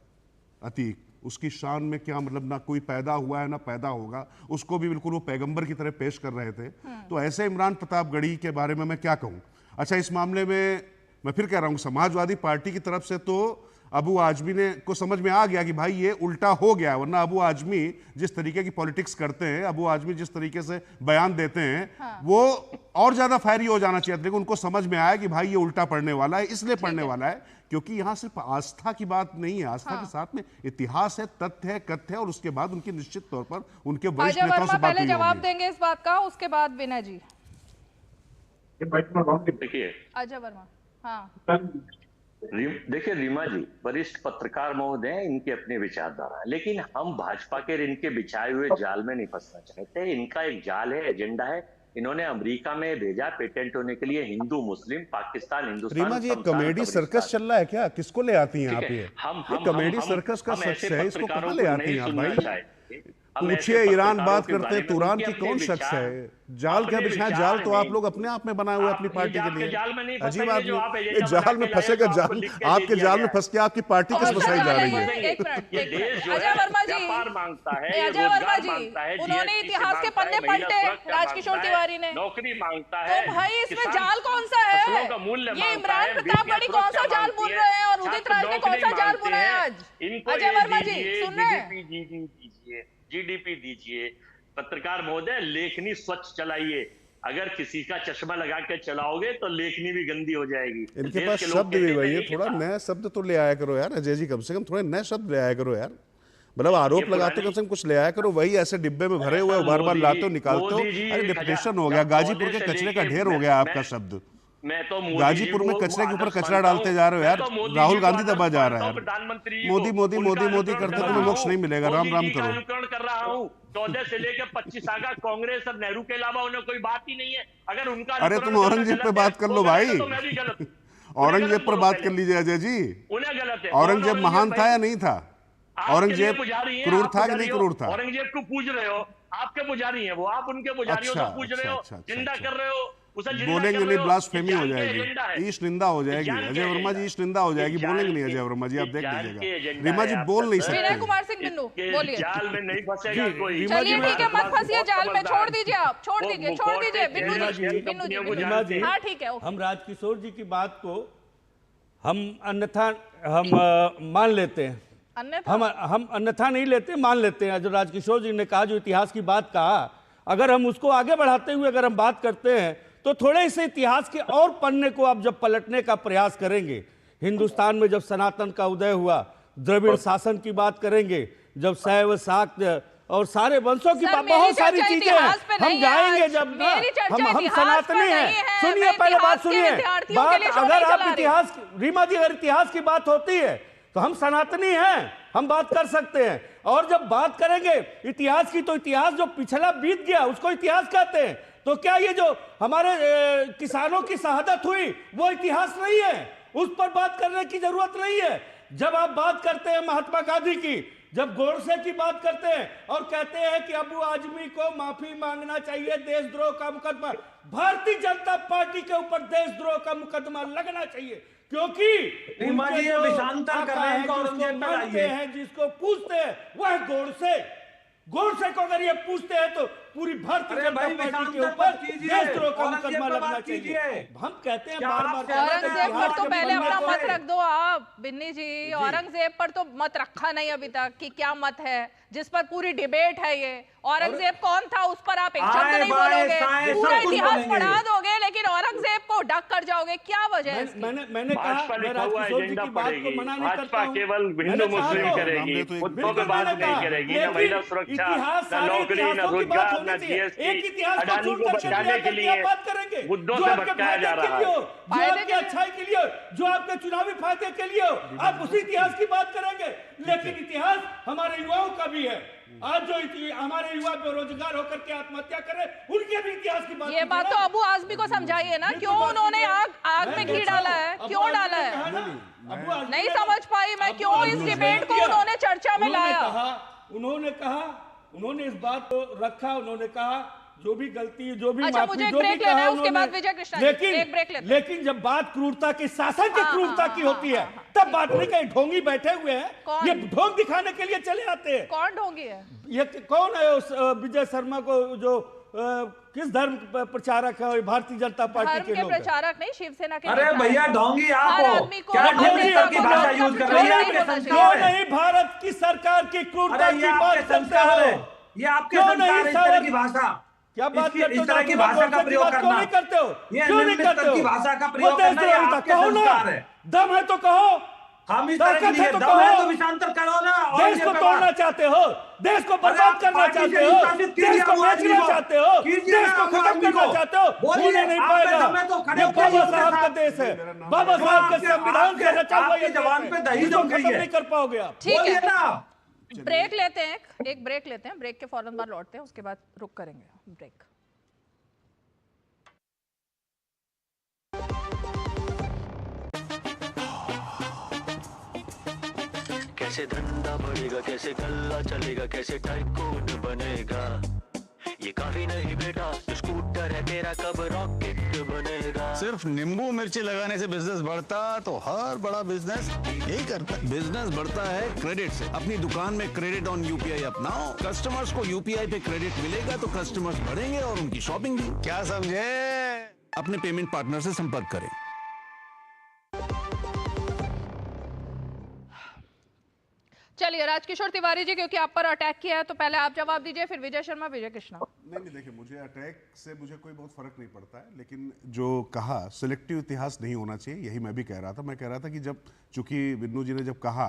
अतीक, उसकी शान में क्या मतलब, ना कोई पैदा हुआ है ना पैदा होगा, उसको भी बिल्कुल वो पैगंबर की तरह पेश कर रहे थे। तो ऐसे इमरान प्रतापगढ़ी के बारे में मैं क्या कहूँ। अच्छा, इस मामले में मैं फिर कह रहा हूँ, समाजवादी पार्टी की तरफ से तो अबू आजमी ने को समझ में आ गया कि भाई ये उल्टा हो गया, वरना अबू आजमी जिस तरीके की पॉलिटिक्स करते हैं, अबू आजमी जिस तरीके से बयान देते हैं, वो और ज्यादा फायरी हो जाना चाहिए, लेकिन उनको समझ में आया कि भाई ये उल्टा पड़ने वाला है। इसलिए पड़ने वाला है क्योंकि यहाँ सिर्फ आस्था की बात नहीं है, आस्था के साथ में इतिहास है, तथ्य है, कथ्य है, और उसके बाद उनकी निश्चित तौर पर उनके वरिष्ठ नेताओं से बात पहले जवाब देंगे इस बात का, उसके बाद विनय जी। देखिए अजय वर्मा, हाँ देखिए रीमा जी वरिष्ठ पत्रकार महोदय हैं, इनके अपने विचारधारा है, लेकिन हम भाजपा के इनके बिछाए हुए जाल में नहीं फंसना चाहते। इनका एक जाल है, एजेंडा है। इन्होंने अमेरिका में भेजा पेटेंट होने के लिए हिंदू मुस्लिम, पाकिस्तान हिंदुस्तान। रीमा जी, एक कॉमेडी सर्कस चल रहा है क्या? किसको ले आती हैं आप? ये कॉमेडी सर्कस का शख्स है, इसको कहाँ ले आती हैं आप भाई? पूछिए, ईरान बात करते हैं, तुरान की कौन शख्स है? जाल क्या बिछाए? जाल तो आप लोग अपने आप में बनाए हुए अपनी पार्टी के लिए। अजीब आदमी, जाल में फंसेगा, जाल आपके जाल में फंस के आपकी पार्टी किस फंसाई जा रही है? अजय वर्मा जी, अजय वर्मा जी, उन्होंने इतिहास के पन्ने पलटे, राजकिशोर तिवारी ने, नौकरी मांगता है। तो भाई इसमें जाल कौन सा है? ये इमरान प्रतापगढ़ी कौन सा जाल बुन रहे हैं और उदित राज ने कौन सा जाल बुना है आज? अजय वर्मा जी सुन रहे हैं? जीडीपी दीजिए, पत्रकार महोदय लेखनी स्वच्छ चलाइए। अगर किसी का चश्मा लगा के चलाओगे तो लेखनी भी गंदी हो जाएगी। इनके पास शब्द भी भाई, थोड़ा नया शब्द तो ले आया करो यार अजय जी, कम से कम थोड़े नए शब्द ले आया करो यार। मतलब आरोप लगाते हो, कम से कम कुछ ले आया करो। वही ऐसे डिब्बे में भरे हुए बार बार लाते हो, निकालते हो। अरे डिप्रेशन हो गया, गाजीपुर के कचरे का ढेर हो गया आपका शब्द। गाजीपुर में कचरे के ऊपर कचरा डालते जा रहे हो यार। राहुल गांधी दबा जा रहा है यार। मोदी मोदी मोदी मोदी करते तुम्हें मोक्ष नहीं मिलेगा, राम राम करो। अनुकरण कर रहा हूँ 14 से लेकर 25 आगा कांग्रेस और नेहरू के अलावा उन्हें कोई बात ही नहीं है। अगर उनका अरे तुम औरंगजेब पे बात कर लो भाई, औरंगजेब पर बात कर लीजिए अजय जी। उन्हें गलत है। औरंगजेब महान था या नहीं था? औरंगजेब क्रूर था कि नहीं क्रूर था? औरंगजेब को पूज रहे हो, आपके पुजारी हैं वो, आप उनके पुजारियों को पूज रहे हो, जिंदा कर रहे हो। बोलेंगे नहीं, ब्लास्फेमी हो जाएगी, ईश निंदा हो जाएगी। अजय वर्मा जी ईश निंदा हो जाएगी, बोलेंगे नहीं अजय वर्मा जी, आप देख लीजिएगा। रीमा जी बोल नहीं सकते। विनय कुमार सिंह बिन्नू बोलिए। जाल में नहीं फंसेगा कोई। चलिए ठीक है, मत फंसिए जाल में, छोड़ दीजिए आप, छोड़ दीजिए बिन्नू जी। हाँ ठीक है। हम राजकिशोर जी की बात को हम अन्यथा हम मान लेते हैं, हम अन्यथा नहीं लेते, मान लेते हैं। जो राजकिशोर जी ने कहा, जो इतिहास की बात कहा, अगर हम उसको आगे बढ़ाते हुए अगर हम बात करते हैं तो थोड़े से इतिहास के और पन्ने को आप जब पलटने का प्रयास करेंगे, हिंदुस्तान में जब सनातन का उदय हुआ, द्रविड़ शासन की बात करेंगे, जब शैव शाक्त और सारे वंशों की बहुत सारी चीजें हैं। हम जाएंगे जब हम सनातनी हैं। सुनिए, पहले बात सुनिए, बात अगर आप इतिहास, रीमा जी अगर इतिहास की बात होती है तो हम सनातनी हैं, हम बात कर सकते हैं। और जब बात करेंगे इतिहास की, तो इतिहास जो पिछला बीत गया उसको इतिहास कहते हैं। तो क्या ये जो हमारे किसानों की शहादत हुई वो इतिहास नहीं है? उस पर बात करने की जरूरत नहीं है। जब आप बात करते हैं महात्मा गांधी की, जब गोडसे की बात करते हैं और कहते हैं कि अबू आजमी को माफी मांगना चाहिए, देशद्रोह का मुकदमा, भारतीय जनता पार्टी के ऊपर देशद्रोह का मुकदमा लगना चाहिए, क्योंकि विषांतर कर रहे हैं, जिसको पूछते हैं वह गोडसे को अगर ये पूछते हैं तो पूरी भारतीय जनता पार्टी के ऊपर देशद्रोह का मुकदमा लगना चाहिए। हम कहते हैं बार बार, औरंगजेब पर तो पहले अपना मत रख दो आप बिन्नी जी। औरंगजेब पर तो मत रखा नहीं अभी तक कि क्या मत है, जिस पर पूरी डिबेट है। ये औरंगजेब कौन था उस पर आप एक शब्द नहीं बोलोगे, पूरा इतिहास पढ़ा दोगे, लेकिन औरंगजेब को ढक कर जाओगे, क्या वजह है इसकी? मैंने कहा मैं राजकिशोर जी की बात को मना नहीं करता हूं। केवल हिंदू मुस्लिम करेगी, मुद्दों पे बात नहीं करेगी, ना महिला सुरक्षा, ना नौकरी, ना रोजगार, ना जीएसटी, अडानी को बचाने के लिए मुद्दों से भटकाया जा रहा है। जो आपके अच्छाई के लिए, जो आपके चुनावी फायदे के लिए, आप उसी इतिहास की बात करेंगे। लेकिन इतिहास हमारे युवाओं का भी है। आज जो हमारे युवा बेरोजगार होकर के आत्महत्या करे, उनके भी इतिहास की बात। ये बात तो अबू आजमी को समझाइए ना, क्यों उन्होंने आग में घी डाला है, क्यों डाला है? नहीं समझ पाई मैं, क्यों इस डिबेट को उन्होंने चर्चा में लाया। उन्होंने इस बात को रखा, उन्होंने कहा जो भी गलती, जो भी अच्छा, मुझे जो ब्रेक लेना है, उसके बाद विजय कृष्णा लेकिन जब बात क्रूरता की, शासन की क्रूरता की होती है, तब बात नहीं कहीं ढोंगी बैठे हुए हैं, ये ढोंग दिखाने के लिए चले आते हैं। कौन ढोंगी है? ये कौन है उस विजय शर्मा को जो किस धर्म प्रचारक है? भारतीय जनता पार्टी के लोग प्रचारक नहीं, शिवसेना के। अरे भैया ढोंगी आप क्या ढोंगी की भाषा यूज कर रही है? क्यों नहीं भारत की सरकार की क्रूरता की बात करते हो? ये आपके संस्कार, इस तरह की भाषा, क्या बात करते हो? इस तरह की भाषा का प्रयोग करना नहीं करते हो? ये निम्न स्तर की भाषा का प्रयोग करना ये आपके संस्कार है। दम है तो कहो, हम इस तरह के लिए तो दम है तो विषांतर करो ना। देश को तोड़ना चाहते हो, देश को बर्बाद करना चाहते हो, देश को बेचना चाहते हो, देश को खत्म करना चाहते हो, होने नहीं पाएगा। ये बाबा साहब का देश है, बाबा साहब के संविधान से रचा हुआ ये जवान पे दही जम गई है, नहीं कर पाओगे आप। ठीक है, ब्रेक लेते हैं, एक ब्रेक लेते हैं, ब्रेक के फौरन बाद लौटते हैं, उसके बाद रुक करेंगे ब्रेक। कैसे धंधा बढ़ेगा, कैसे गल्ला चलेगा, कैसे टाइकून बनेगा, ये काफी नहीं बेटा, जो स्कूटर है तेरा कब रॉकेट बनेगा। सिर्फ नींबू मिर्ची लगाने से बिजनेस बढ़ता तो हर बड़ा बिजनेस यही करता है। बिजनेस बढ़ता है क्रेडिट से। अपनी दुकान में क्रेडिट ऑन यूपीआई अपनाओ, कस्टमर्स को यूपीआई पे क्रेडिट मिलेगा तो कस्टमर्स बढ़ेंगे और उनकी शॉपिंग भी। क्या समझे? अपने पेमेंट पार्टनर से संपर्क करें। चलिए राजकिशोर तिवारी जी, क्योंकि आप पर अटैक किया है तो पहले आप जवाब दीजिए, फिर विजय शर्मा, विजय कृष्णा। नहीं देखिए, मुझे अटैक से मुझे कोई बहुत फर्क नहीं पड़ता है, लेकिन जो कहा सिलेक्टिव इतिहास नहीं होना चाहिए, यही मैं भी कह रहा था। मैं कह रहा था कि जब चूंकि विन्नू जी ने जब कहा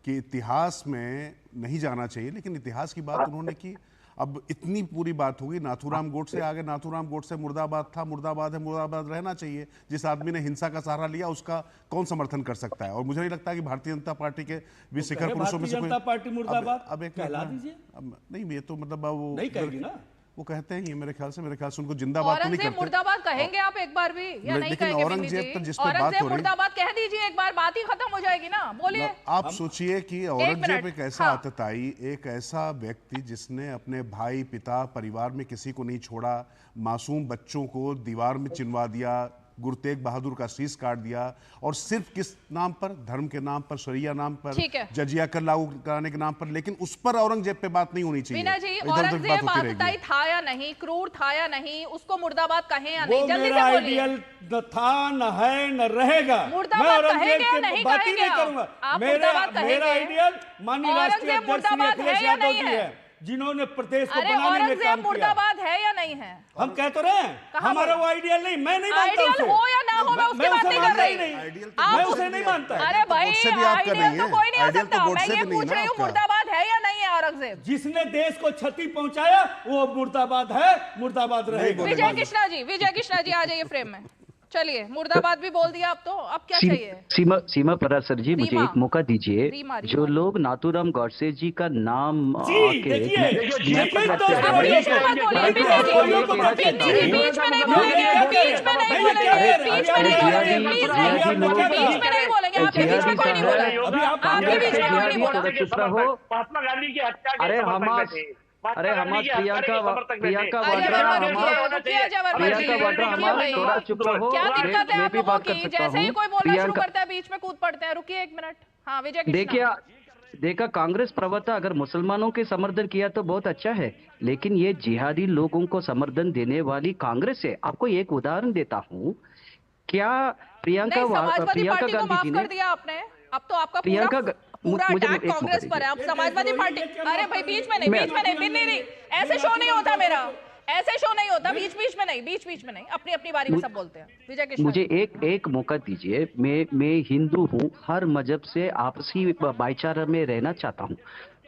कि इतिहास में नहीं जाना चाहिए, लेकिन इतिहास की बात उन्होंने की। अब इतनी पूरी बात होगी, नाथूराम गोडसे आगे, नाथूराम गोडसे मुर्दाबाद था, मुर्दाबाद है, मुर्दाबाद रहना चाहिए। जिस आदमी ने हिंसा का सहारा लिया उसका कौन समर्थन कर सकता है? और मुझे नहीं लगता कि भारतीय जनता पार्टी के भी शिखर पुरुषों में से कोई। जनता पार्टी मुर्दाबाद अब एक कहला दीजिए। नहीं, ये तो मतलब वो नहीं कहेगी ना, वो कहते हैं, ये मेरे ख्याल से उनको जिंदाबाद तो नहीं करते। मुर्दाबाद कहेंगे आप एक बार भी या नहीं कहेंगे? औरंगजेब पर जिस पे बात हो रही, मुर्दाबाद कह दीजिए एक बार, बात ही खत्म हो जाएगी ना। बोलिए। आप सोचिए कि औरंगजेब एक ऐसा आतताई, एक ऐसा व्यक्ति जिसने अपने भाई, पिता, परिवार में किसी को नहीं छोड़ा, मासूम बच्चों को दीवार में चिनवा दिया, गुरु तेग बहादुर का शीश काट दिया, और सिर्फ किस नाम पर? धर्म के नाम पर, शरिया नाम पर, जजिया कर लागू कराने के नाम पर। लेकिन उस पर औरंगजेब पे बात नहीं होनी चाहिए। मीना जी, औरंगजेब आतताई था या नहीं, क्रूर था या नहीं, उसको मुर्दाबाद कहें या नहीं? जल्दी से बोलिए। आइडियल न था, न है, न रहेगा। मुर्दाबाद कहेंगे या नहीं कहेंगे? मेरा आइडियल माननीय राष्ट्रीय अध्यक्ष श्री अखिलेश यादव जी है, जिन्होंने प्रदेश को बनाने में काम किया। मुर्दाबाद है या नहीं है? हम कह तो रहे हैं, हमारा वो आइडियल नहीं, मैं नहीं मानता उसे। हो या ना हो, मैं उसकी बात नहीं कर रही। मैं उसे नहीं मानता। अरे भाई, आइडियल तो कोई नहीं हो सकता। मैं ये पूछ रही हूँ, मुर्दाबाद है या नहीं है औरंगजेब? जिसने देश को क्षति पहुंचाया वो मुर्दाबाद है, मुर्दाबाद रहेगा। विजय कृष्णा जी आ जाइए फ्रेम में। चलिए, मुर्दाबाद भी बोल दिया, अब तो अब क्या चाहिए? सीमा परासर जी, मुझे एक मौका दीजिए। जो लोग नाथूराम गोडसे जी का नाम महात्मा गांधी की हत्या अरे प्रियंका वाड्रा थोड़ा चुप रहो। क्या दिक्कत है आप लोगों की? जैसे ही कोई बोलना शुरू करता है बीच में कूद पड़ते हैं। रुकिए एक मिनट। हाँ, विजय कृष्णा। देखा, कांग्रेस प्रवक्ता अगर मुसलमानों के समर्थन किया तो बहुत अच्छा है, लेकिन ये जिहादी लोगों को समर्थन देने वाली कांग्रेस है। आपको एक उदाहरण देता हूँ। क्या प्रियंका गांधी जी ने दिया आपने? अब तो आपका पूरा अटैक कांग्रेस पर है। अब समाजवादी पार्टी, अरे भाई बीच में नहीं, ऐसे शो नहीं होता मेरा, ऐसे शो नहीं होता। बीच बीच में नहीं, अपनी अपनी बारी में सब बोलते हैं। विजय कृष्णा, मुझे एक मौका दीजिए। मैं हिंदू हूँ, हर मजहब से आपसी भाईचारा में रहना चाहता हूँ,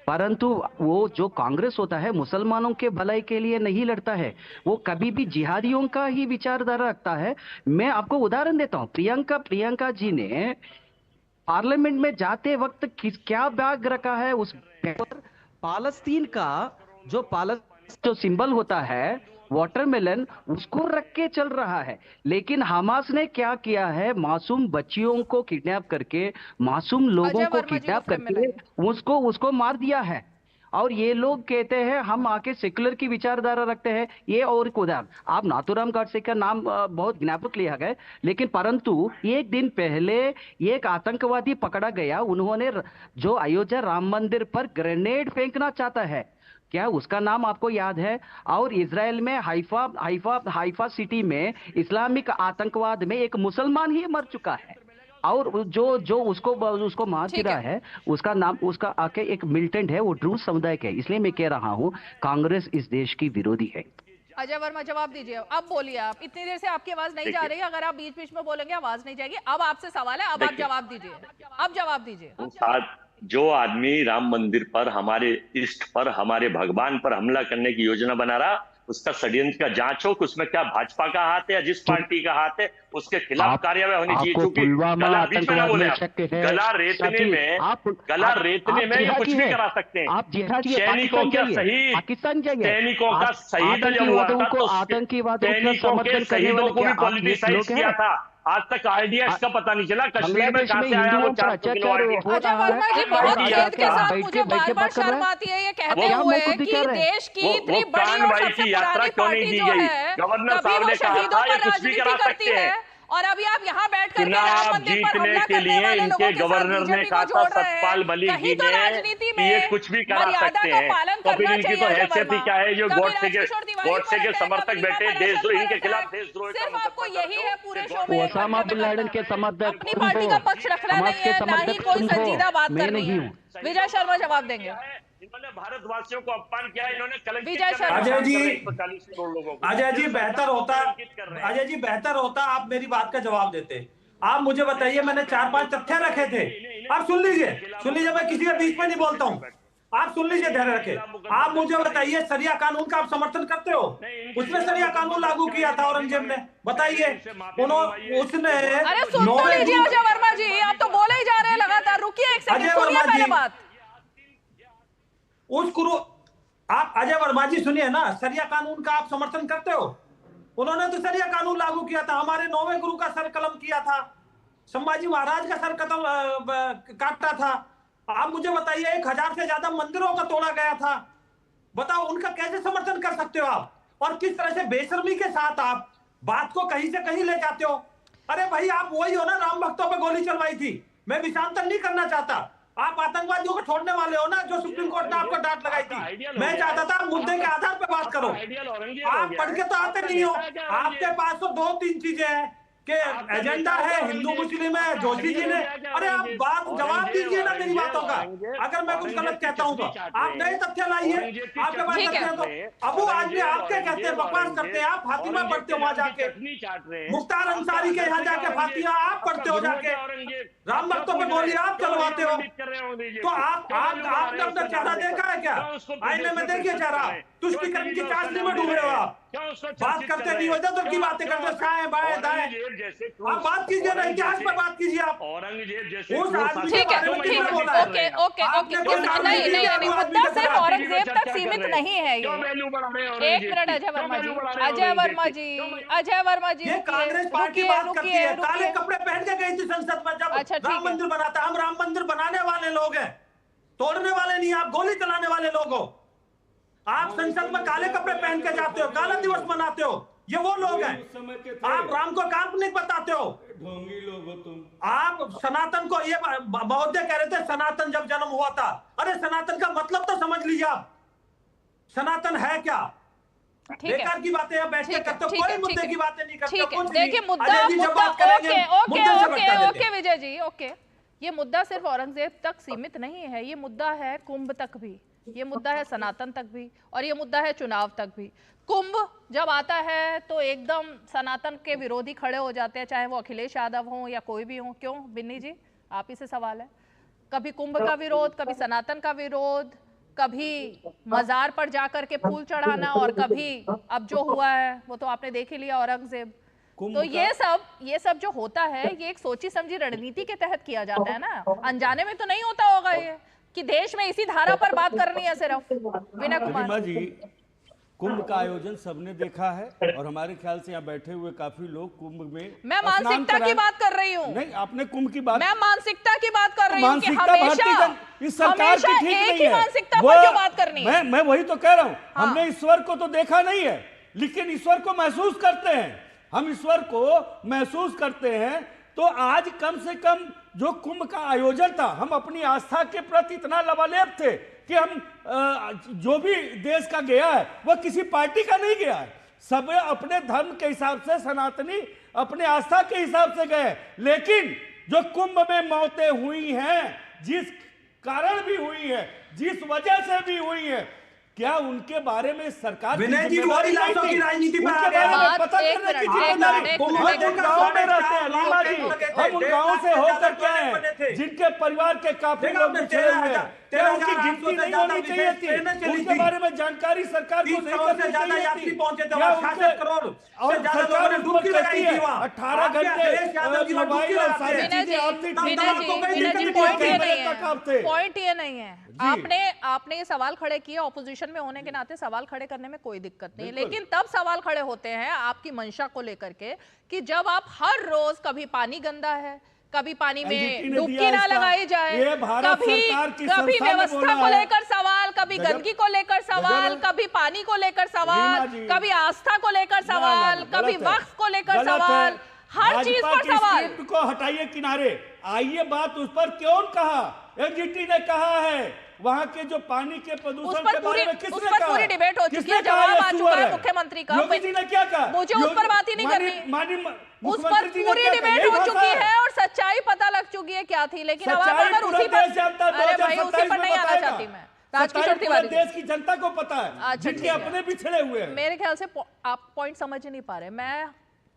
परंतु वो जो कांग्रेस होता है मुसलमानों के भलाई के लिए नहीं लड़ता है। वो कभी भी जिहादियों का ही विचारधारा रखता है। मैं आपको उदाहरण देता हूँ। प्रियंका जी ने पार्लियामेंट में जाते वक्त क्या बैग रखा है? उस पालस्तीन का जो सिंबल होता है वाटरमेलन, उसको रख के चल रहा है। लेकिन हमास ने क्या किया है? मासूम बच्चियों को किडनैप करके, मासूम लोगों को किडनैप करके उसको मार दिया है। और ये लोग कहते हैं हम आके सेक्युलर की विचारधारा रखते हैं। ये और एक उदाहरण, आप नाथूराम गोडसे का नाम बहुत ज्ञापक लिया गया, लेकिन परंतु एक दिन पहले एक आतंकवादी पकड़ा गया। उन्होंने जो अयोध्या राम मंदिर पर ग्रेनेड फेंकना चाहता है, क्या उसका नाम आपको याद है? और इजराइल में हाइफा सिटी में इस्लामिक आतंकवाद में एक मुसलमान ही मर चुका है। और जो उसको मार गिरा है, उसका नाम उसका आके एक मिलिटेंट है, वो ड्रूज समुदाय का है। इसलिए मैं कह रहा हूं कांग्रेस इस देश की विरोधी है। अजय वर्मा जवाब दीजिए, अब बोलिए आप। इतनी देर से आपकी आवाज नहीं जा रही है, अगर आप बीच बीच में बोलेंगे आवाज नहीं जाएगी। अब आपसे सवाल है, अब आप जवाब दीजिए, अब जवाब दीजिए। जो आदमी राम मंदिर पर, हमारे इष्ट पर, हमारे भगवान पर हमला करने की योजना बना रहा, उसका षड्यंत्र का जांच हो कि उसमें क्या भाजपा का हाथ है या जिस पार्टी का हाथ है, उसके खिलाफ कार्रवाई होनी चाहिए। क्योंकि गला रेतने में ये कुछ भी करा सकते हैं। सैनिकों का शहीद जब हुआ था तो सैनिकों के शहीदों को भी पॉलिटिसाइज किया था। आज तक आइडिया इसका पता नहीं चला कश्मीर में कहां से आया वो 400 किलो वर्मा जी बहुत खेद के साथ मुझे बार-बार शर्म आती है ये कहते हुए कि देश की इतनी बड़ी और सबसे पुरानी पार्टी जो है गवर्नर साहब ने कहा था ये कुछ भी करा सकते हैं। और अभी आप यहाँ बैठ कर चुनाव जीतने के लिए इनके गवर्नर ने कहा था सतपाल मलिक जी ने ये कुछ भी करा सकते हैं, तो फिर इनकी तो हैसियत ही क्या है जो गॉडसे के समर्थक बैठे देशद्रोही इनके खिलाफ देशद्रोही। सिर्फ आपको यही है पूरे शो में ओसामा बिन लादेन के समर्थक, अपनी पार्टी का पक्ष रखना नहीं है, ना ही कोई संजीदा बात करनी है। विजय शर्मा जवाब देंगे। इन्होंने भारतवासियों को अपमान किया, इन्होंने अजय जी बेहतर होता आप मेरी बात का जवाब देते। आप मुझे बताइए, मैंने 4-5 तथ्य रखे थे, आप सुन लीजिए, मैं किसी के बीच में नहीं बोलता हूँ, आप सुन लीजिए, धैर्य रखे। आप मुझे बताइए, शरिया कानून का आप समर्थन करते हो? उसने शरिया कानून लागू किया था औरंगजेब ने, बताइए उसने। अरे सुन तो लीजिए अजय वर्मा जी, आप तो बोले ही जा रहे हैं लगातार, रुकिए एक सेकंड, सुनिए पहले बात। आप अजय वर्मा जी सुनिए ना, शरिया कानून का आप समर्थन करते हो? उन्होंने तो शरिया कानून लागू किया था, हमारे 9वें गुरु का सर कलम किया था, संभाजी महाराज का सर काटा था। आप मुझे बताइए, 1000 से ज्यादा मंदिरों का तोड़ा गया था, बताओ उनका कैसे समर्थन कर सकते हो आप? और किस तरह से बेशर्मी के साथ आप बात को कहीं से कहीं ले जाते हो। अरे भाई, आप वही हो ना, राम भक्तों पर गोली चलवाई थी। मैं विषांतर नहीं करना चाहता, आप आतंकवादियों को छोड़ने वाले हो ना, जो सुप्रीम कोर्ट ने आपको डांट लगाई थी। मैं चाहता था मुद्दे के आधार पर बात करो। आप पढ़ के तो आते नहीं हो, आपके पास तो 2-3 चीजें हैं कि एजेंडा है, हिंदू मुस्लिम है, जोशी जी ने। अरे आप बात जवाब दीजिए ना मेरी बातों का। अगर मैं कुछ गलत कहता हूँ तो आप नए तथ्य लाइए, आपके पास तथ्य है तो। अबू आदमी आपके कहते हैं, बकवास करते हैं, आप फातिमा पढ़ते हो वहां जाके, मुख्तार अंसारी के यहाँ जाके फातिमा आप पढ़ते हो जाके, राम भक्तों पे गोली आप चलवाते हो। तो आपने अपना चेहरा देखा है क्या? आईने में देखिए चेहरा, तुष्टिकरण की चाशनी में डूबे हो आप। बात करते नहीं हो, इधर की बातें करते, साएं बाएं दाएं। आप बात कीजिए ना, इतिहास पर बात कीजिए आप। औरंगजेब जैसे ठीक है, ओके, नहीं, मुद्दा सिर्फ औरंगजेब तक सीमित नहीं है ये। एक मिनट अजय वर्मा जी, ये कांग्रेस पार्टी बात करती है, काले कपड़े पहन के गई थी संसद में जब राम मंदिर बना था। हम राम मंदिर बनाने वाले लोग हैं, तोड़ने वाले नहीं। आप गोली चलाने वाले लोग हो। आप संसद में काले कपड़े पहन के जाते हो, काला दिवस मनाते हो, ये वो लोग हैं। आप राम को काल्पनिक बताते हो, ढोंगी लोग हो तुम। आप सनातन को, ये महोदय कह रहे थे सनातन जब जन्म हुआ था। अरे सनातन का मतलब तो समझ लीजिए आप, सनातन है क्या? बेकार की बातें आप बैठ के करते हो, कोई मुद्दे की बातें नहीं करते। देखिए ओके विजय जी, ओके, ये मुद्दा सिर्फ औरंगजेब तक सीमित नहीं है, ये मुद्दा है कुंभ तक भी, ये मुद्दा है सनातन तक भी, और ये मुद्दा है चुनाव तक भी। कुंभ जब आता है तो एकदम सनातन के विरोधी खड़े हो जाते हैं, चाहे वो अखिलेश यादव हो या कोई भी हो। क्यों बिन्नी जी, आप ही से सवाल है। कभी कुंभ का विरोध, कभी सनातन का विरोध, कभी मजार पर जाकर के फूल चढ़ाना, और कभी अब जो हुआ है वो तो आपने देख ही लिया, औरंगजेब। तो ये सब जो होता है, ये एक सोची समझी रणनीति के तहत किया जाता है ना, अनजाने में तो नहीं होता होगा ये कि देश में इसी धारा पर बात करनी है सिर्फ। विनय कुमार जी, कुंभ का आयोजन सबने देखा है, और हमारे ख्याल से यहाँ बैठे हुए काफी लोग कुंभ में। मैं मानसिकता की बात कर रही हूँ। नहीं, आपने कुंभ की बात, मैं मानसिकता की बात कर रही हूँ कि हमेशा इस सरकार की ठीक नहीं है। मानसिकता पर क्यों बात करनी है? मैं वही तो कह रहा हूँ। हमने ईश्वर को तो देखा नहीं है, लेकिन ईश्वर को महसूस करते हैं। हम ईश्वर को महसूस करते हैं। तो आज कम से कम जो कुंभ का आयोजन था, हम अपनी आस्था के प्रति इतना लबालेब थे कि हम जो भी देश का गया है वह किसी पार्टी का नहीं गया है, सब अपने धर्म के हिसाब से, सनातनी अपने आस्था के हिसाब से गए। लेकिन जो कुंभ में मौतें हुई हैं, जिस कारण भी हुई है, जिस वजह से भी हुई है, क्या उनके बारे में सरकार विनय जी, वही लाशों की राजनीति पर आ गया। बात पता करने की जिम्मेदारी हम उन गाँव में रहते हैं रीमा जी, हम उन गाँव से होकर के हैं जिनके परिवार के काफी लोग पिछड़े हुए हैं। क्या उनकी गिनती नहीं होनी चाहिए थी? उनके बारे में जानकारी सरकार को नहीं करनी चाहिए थी? और सरकार उस पर कहती है 18 घंटे मोबाइल और सारी चीजें आपसे। पॉइंट ये नहीं है, आपने ये सवाल खड़े किए, ऑपोजिशन में होने के नाते सवाल खड़े करने में कोई दिक्कत नहीं है, लेकिन तब सवाल खड़े होते हैं आपकी मंशा को लेकर के कि जब आप हर रोज कभी पानी गंदा है, कभी पानी में डुबकी ना लगाई जाए, कभी व्यवस्था को लेकर सवाल, कभी गंदगी को लेकर सवाल, कभी पानी को लेकर सवाल, कभी आस्था को लेकर सवाल, कभी वक्फ को लेकर सवाल, हर चीज पर सवाल। को हटाइए किनारे, आइए बात उस पर क्यों कहा? एनजीटी ने कहा है वहाँ के जो पानी के प्रदूषण के बारे में किसने कहा? पूरी डिबेट हो चुकी है, जवाब आ चुका है मुख्यमंत्री का। योगी जी ने क्या कहा? मुझे उस पर बात ही नहीं करनी, उस पर पूरी डिबेट हो चुकी है और सच्चाई पता लग चुकी है क्या थी, लेकिन अब अगर उसी पर, अरे भाई उसी पर नहीं आना चाहती मैं। राजकिशोर तिवारी, देश की जनता को पता है, जिनके अपने पिछड़े हुए हैं। मेरे ख्याल से आप पॉइंट समझ नहीं पा रहे। मैं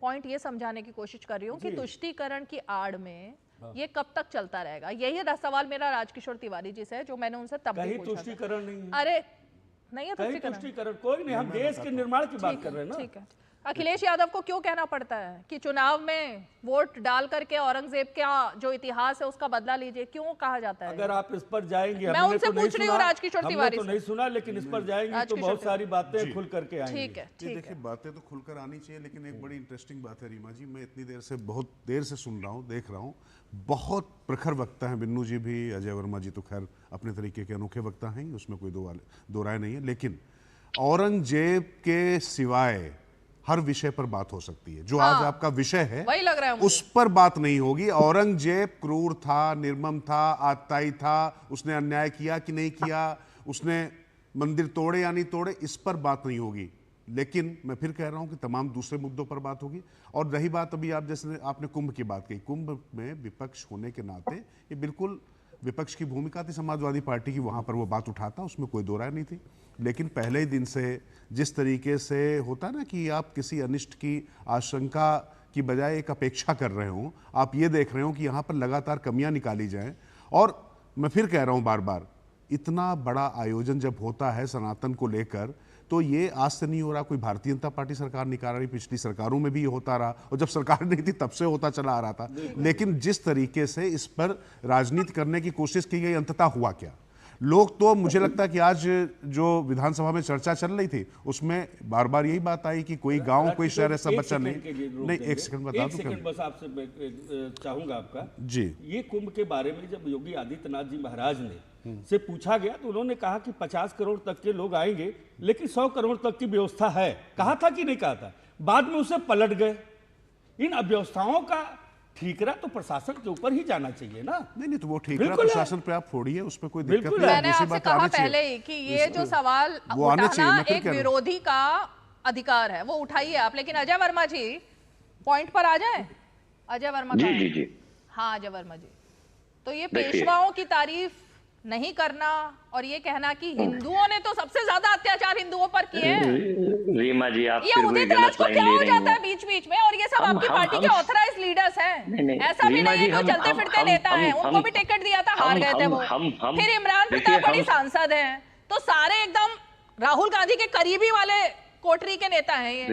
पॉइंट ये समझाने की कोशिश कर रही हूँ कि तुष्टीकरण की आड़ में ये कब तक चलता रहेगा। यही सवाल मेरा राजकिशोर तिवारी जी से है, जो मैंने उनसे तब भी पूछा। तुष्टीकरण नहीं है, अरे नहीं है तुष्टीकरण, कोई नहीं, हम देश के निर्माण की बात कर रहे हैं ना। ठीक है, अखिलेश यादव को क्यों कहना पड़ता है कि चुनाव में वोट डाल करके औरंगजेब का जो इतिहास है उसका बदला लीजिए, क्यों कहा जाता है? अगर आप इस पर जाएंगे, मैं उनसे पूछ रही हूँ राजकिशोर तिवारी तो नहीं सुना, लेकिन इस पर जाएंगे तो बहुत सारी बातें खुल करके आएंगी। ठीक है, देखिए बातें तो खुलकर आनी चाहिए, लेकिन एक बड़ी इंटरेस्टिंग बात है रीमा जी, मैं इतनी देर से बहुत देर से सुन रहा हूँ, देख रहा हूँ, बहुत प्रखर वक्ता हैं बिन्नू जी भी, अजय वर्मा जी तो खैर अपने तरीके के अनोखे वक्ता हैं, उसमें कोई दो राय नहीं है, लेकिन औरंगजेब के सिवाय हर विषय पर बात हो सकती है। जो आज आपका विषय है वही लग रहा है उस पर बात नहीं होगी। औरंगजेब क्रूर था, निर्मम था, आतताई था, उसने अन्याय किया कि नहीं किया, उसने मंदिर तोड़े या नहीं तोड़े, इस पर बात नहीं होगी। लेकिन मैं फिर कह रहा हूं कि तमाम दूसरे मुद्दों पर बात होगी। और रही बात अभी आप जैसे आपने कुंभ की बात कही, कुंभ में विपक्ष होने के नाते ये बिल्कुल विपक्ष की भूमिका थी समाजवादी पार्टी की, वहां पर वो बात उठाता, उसमें कोई दो राय नहीं थी। लेकिन पहले ही दिन से जिस तरीके से होता ना कि आप किसी अनिष्ट की आशंका की बजाय एक अपेक्षा कर रहे हो, आप ये देख रहे हो कि यहाँ पर लगातार कमियां निकाली जाएं। और मैं फिर कह रहा हूँ बार बार, इतना बड़ा आयोजन जब होता है सनातन को लेकर, तो ये आज से नहीं हो रहा, कोई भारतीय जनता पार्टी सरकार निकाल रही, पिछली सरकारों में भी ये होता रहा, और जब सरकार नहीं थी तब से होता चला आ रहा था। लेकिन जिस तरीके से इस पर राजनीति करने की कोशिश की गई, अंततः हुआ क्या? लोग तो मुझे लगता है कि आज जो विधानसभा में चर्चा चल रही थी उसमें बार बार यही बात आई कि कोई गांव कोई शहर ऐसा बच्चा नहीं। एक सेकंड बता दूं, बस आपसे चाहूंगा आपका जी। ये कुंभ के बारे में जब योगी आदित्यनाथ जी महाराज ने से पूछा गया तो उन्होंने कहा कि 50 करोड़ तक के लोग आएंगे, लेकिन 100 करोड़ तक की व्यवस्था है। कहा था कि नहीं कहा था? बाद में उसे पलट गए। इन अव्यवस्थाओं का ठीकरा तो प्रशासन के ऊपर ही जाना चाहिए ना। नहीं तो वो ठीकरा प्रशासन पे आप फोड़िए, उस पर कोई दिक्कत नहीं। मैंने आपसे कहा पहले ही कि ये जो सवाल उठाना एक विरोधी का अधिकार है, वो उठाइए आप। लेकिन अजय वर्मा जी पॉइंट पर आ जाए। अजय वर्मा जी। हाँ अजय वर्मा जी, तो ये पेशवाओं की तारीफ नहीं करना और ये कहना कि हिंदुओं ने तो सबसे ज्यादा अत्याचार हिंदुओं पर किए हैं, रीमा जी आप ये उदित राज को क्या हो जाता है बीच बीच में? और ये सब आपकी पार्टी के ऑथराइज्ड लीडर्स हैं, ऐसा भी नहीं है कोई चलते फिरते नेता हैं। उनको भी टिकट दिया था, हार गए थे वो। फिर इमरान प्रताप बड़ी सांसद हैं, तो सारे एकदम राहुल गांधी के करीबी वाले कोटरी के नेता हैं ये।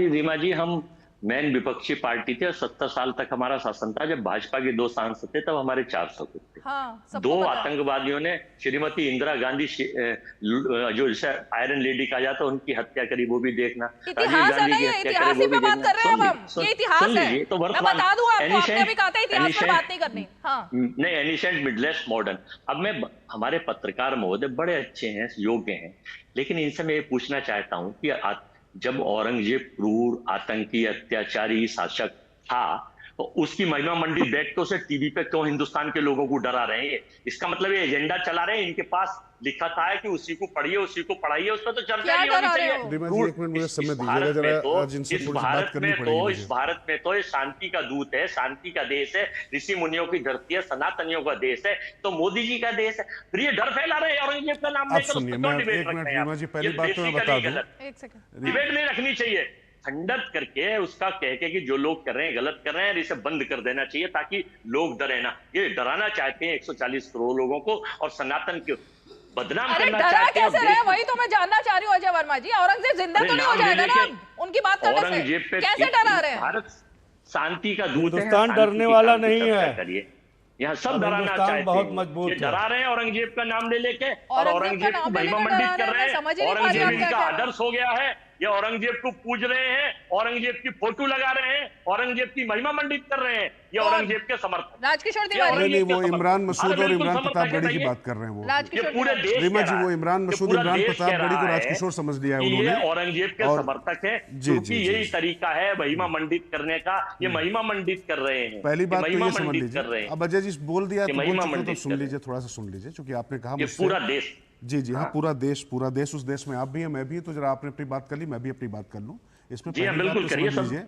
रीमा जी हम मेन विपक्षी पार्टी थे और 70 साल तक हमारा शासन था। जब भाजपा के 2 सांसद थे तब हमारे 400 थे। हाँ, 2 आतंकवादियों ने श्रीमती इंदिरा गांधी जो जैसे आयरन लेडी कहा जाता उनकी हत्या करी, वो भी देखना। इतिहास है ना, ये इतिहास पे बात कर रहे हैं हम, ये इतिहास है। तो मैं बता दूं आपको, आपने भी कहा था इतिहास पे बात नहीं करनी। हाँ नहीं, एनिशेंट मिडलेस्ट मॉडर्न। अब मैं हमारे पत्रकार महोदय बड़े अच्छे हैं, योग्य हैं, लेकिन इनसे मैं ये पूछना चाहता हूँ कि जब औरंगजेब क्रूर, आतंकी, अत्याचारी शासक था, उसकी महिमा मंडित बैठ के उसे टीवी पे क्यों हिंदुस्तान के लोगों को डरा रहे हैं? इसका मतलब ये एजेंडा चला रहे हैं, इनके पास लिखा था है कि उसी को पढ़िए, उसी को पढ़ाइए, उस पर तो चर्चा नहीं होनी चाहिए। इस भारत में तो ये शांति का दूत है, शांति का देश है, ऋषि मुनियों की धरती है, सनातनियों का देश है, तो मोदी जी का देश है। फिर ये डर फैला रहे हैं औरंगजेब का नाम लेकर, उस पर क्यों डिबेट रख रहे हैं? पहली बात तो मैं बता दूं, डिबेट नहीं रखनी चाहिए, खंडन करके उसका कह के कि जो लोग कर रहे हैं गलत कर रहे हैं, इसे बंद कर देना चाहिए ताकि लोग डरे ना। ये डराना चाहते हैं 140 करोड़ लोगों को और सनातन के बदनाम करना चाहते हैं। कैसे रहे? वही तो मैं जानना चाह रही हूँ अजय वर्मा जी। औरंगजेब जिंदा तो नहीं हो जाएगा ना उनकी बात करने से? कैसे डरा रहे हैं? भारत शांति का दूत है, हिंदुस्तान डरने वाला नहीं है। यहाँ सब डराना चाहते हैं, बहुत मजबूत है। डरा रहे हैं औरंगजेब का नाम ले लेके और औरंगजेब को महिमा मंडित कर रहे हैं। औरंगजेब इनका आदर्श हो गया है, ये औरंगजेब को पूज रहे हैं, औरंगजेब की फोटो लगा रहे हैं, औरंगजेब की महिमा मंडित कर रहे हैं, ये औरंगजेब के समर्थक। राजकिशोर तिवारी नहीं, वो इमरान मसूद और इमरान प्रतापगढ़ी की बात कर रहे हैं। वो पूरे देश रीमा जी, वो इमरान मसूद इमरान प्रतापगढ़ी को राजकिशोर समझ लिया है उन्होंने, औरंगजेब के समर्थक है, क्योंकि यही तरीका है महिमा मंडित करने का। ये महिमा मंडित कर रहे हैं। पहली बात तो ये समझ लीजिए, अब अजय जी बोल दिया तो सुन लीजिए, थोड़ा सा सुन लीजिए, क्योंकि आपने कहा पूरा देश। जी जी हाँ, पूरा देश, उस देश में आप भी हैं, मैं भी हूं, तो जरा आपने अपनी बात कर ली, मैं भी अपनी बात कर लूं। इसमें पहली बात तो समझ लीजिए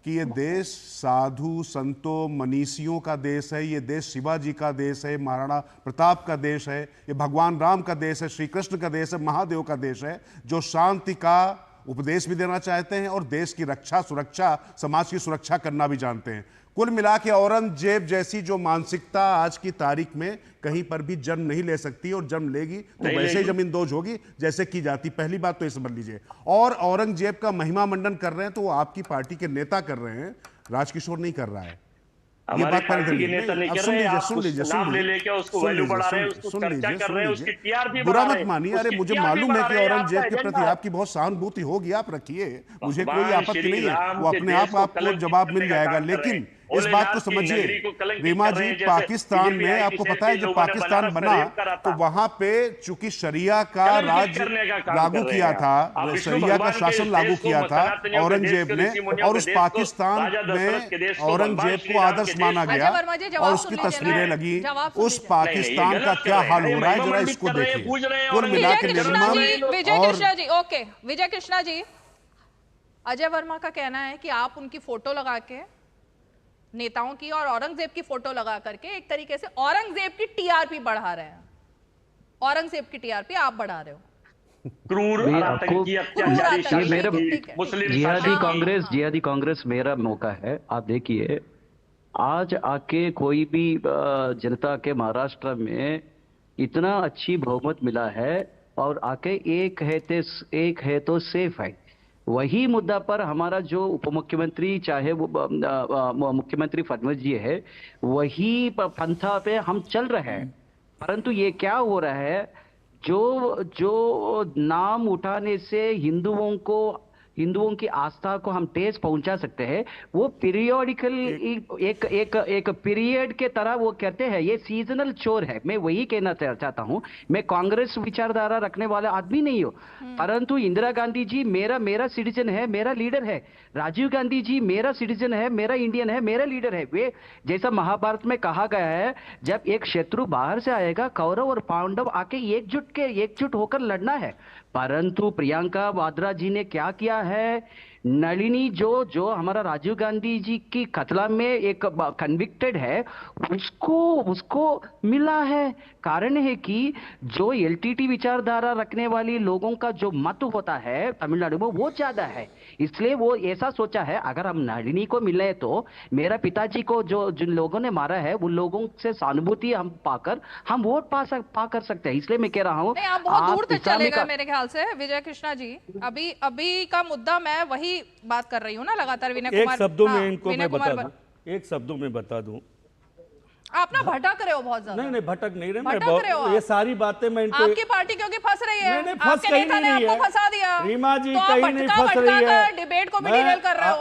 कि ये देश साधु संतों मनीषियों का देश है, ये देश शिवाजी का देश है, महाराणा प्रताप का देश है, ये भगवान राम का देश है, श्री कृष्ण का देश है, महादेव का देश है, जो शांति का उपदेश भी देना चाहते हैं और देश की रक्षा, सुरक्षा, समाज की सुरक्षा करना भी जानते हैं। कुल मिला के औरंगजेब जैसी जो मानसिकता आज की तारीख में कहीं पर भी जन्म नहीं ले सकती, और जन्म लेगी तो वैसे ही जमींदोज होगी जैसे की जाती। पहली बात तो ये समझ लीजिए। और औरंगजेब का महिमा मंडन कर रहे हैं तो वो आपकी पार्टी के नेता कर रहे हैं, राजकिशोर नहीं कर रहा है। ये बात सुन लीजिए, बुरा मत मानिए। अरे मुझे मालूम है कि औरंगजेब के प्रति आपकी बहुत सहानुभूति होगी, आप रखिए, मुझे कोई आपत्ति नहीं है, वो अपने आप आपको जवाब मिल जाएगा। लेकिन इस बात को समझिए रीमा जी, पाकिस्तान में आपको पता है जब पाकिस्तान बना तो वहां पे चूंकि शरिया का राज लागू किया था, शरिया का शासन लागू किया था औरंगजेब ने, और उस पाकिस्तान में औरंगजेब को आदर्श माना गया और उसकी तस्वीरें लगी। उस पाकिस्तान का क्या हाल हो रहा है जरा इसको देखिए। कुल मिलाकर विजय कृष्णा जी, अजय वर्मा का कहना है कि आप उनकी फोटो लगा के नेताओं की और औरंगजेब की फोटो लगा करके एक तरीके से औरंगजेब की टीआरपी बढ़ा रहे हैं। औरंगजेब की टीआरपी आप बढ़ा रहे हो। क्रूर जिहादी कांग्रेस मेरा मौका है। आप देखिए, आज आके कोई भी जनता के महाराष्ट्र में इतना अच्छी बहुमत मिला है और आके एक है तो सेफ है। वही मुद्दा पर हमारा जो उप मुख्यमंत्री चाहे वो मुख्यमंत्री फडणवीस जी है, वही पंथा पे हम चल रहे हैं। परंतु ये क्या हो रहा है, जो नाम उठाने से हिंदुओं की आस्था को हम ठेस पहुंचा सकते हैं, वो पीरियोडिकल एक पीरियड के तरह वो कहते हैं, ये सीजनल चोर है। मैं वही कहना चाहता हूं। मैं कांग्रेस विचारधारा रखने वाला आदमी नहीं हूं, परंतु इंदिरा गांधी जी मेरा सिटीजन है, मेरा लीडर है। राजीव गांधी जी मेरा सिटीजन है, मेरा इंडियन है, मेरा लीडर है। वे जैसा महाभारत में कहा गया है, जब एक शत्रु बाहर से आएगा, कौरव और पांडव आके एकजुट होकर लड़ना है। परंतु प्रियंका वाड्रा जी ने क्या किया है, नलिनी जो हमारा राजीव गांधी जी की कत्ल में एक कन्विक्टेड है, उसको मिला है। कारण है कि जो एलटीटी विचारधारा रखने वाली लोगों का जो मत होता है तमिलनाडु में, वो ज्यादा है। इसलिए वो ऐसा सोचा है, अगर हम नलिनी को मिले तो मेरा पिताजी को जिन लोगों ने मारा है उन लोगों से सहानुभूति हम पाकर हम वोट पा कर सकते हैं। इसलिए मैं कह रहा हूँ आप बहुत दूर तक चलेगा मेरे ख्याल से। विजय कृष्णा जी, अभी का मुद्दा मैं वही बात कर रही हूँ ना लगातार। विनय कुमार, एक शब्दों में इनको मैं बता दूं, आप ना भटक रहे हो बहुत ज्यादा। नहीं भटक नहीं रहे, ये सारी बातें मैं इनको, आपकी पार्टी क्योंकि फंस रही है, आपके नेता ने आपको फंसा दिया। रीमा जी कहीं नहीं फंस रही है, डिबेट को भी डिरेल कर रहे हो।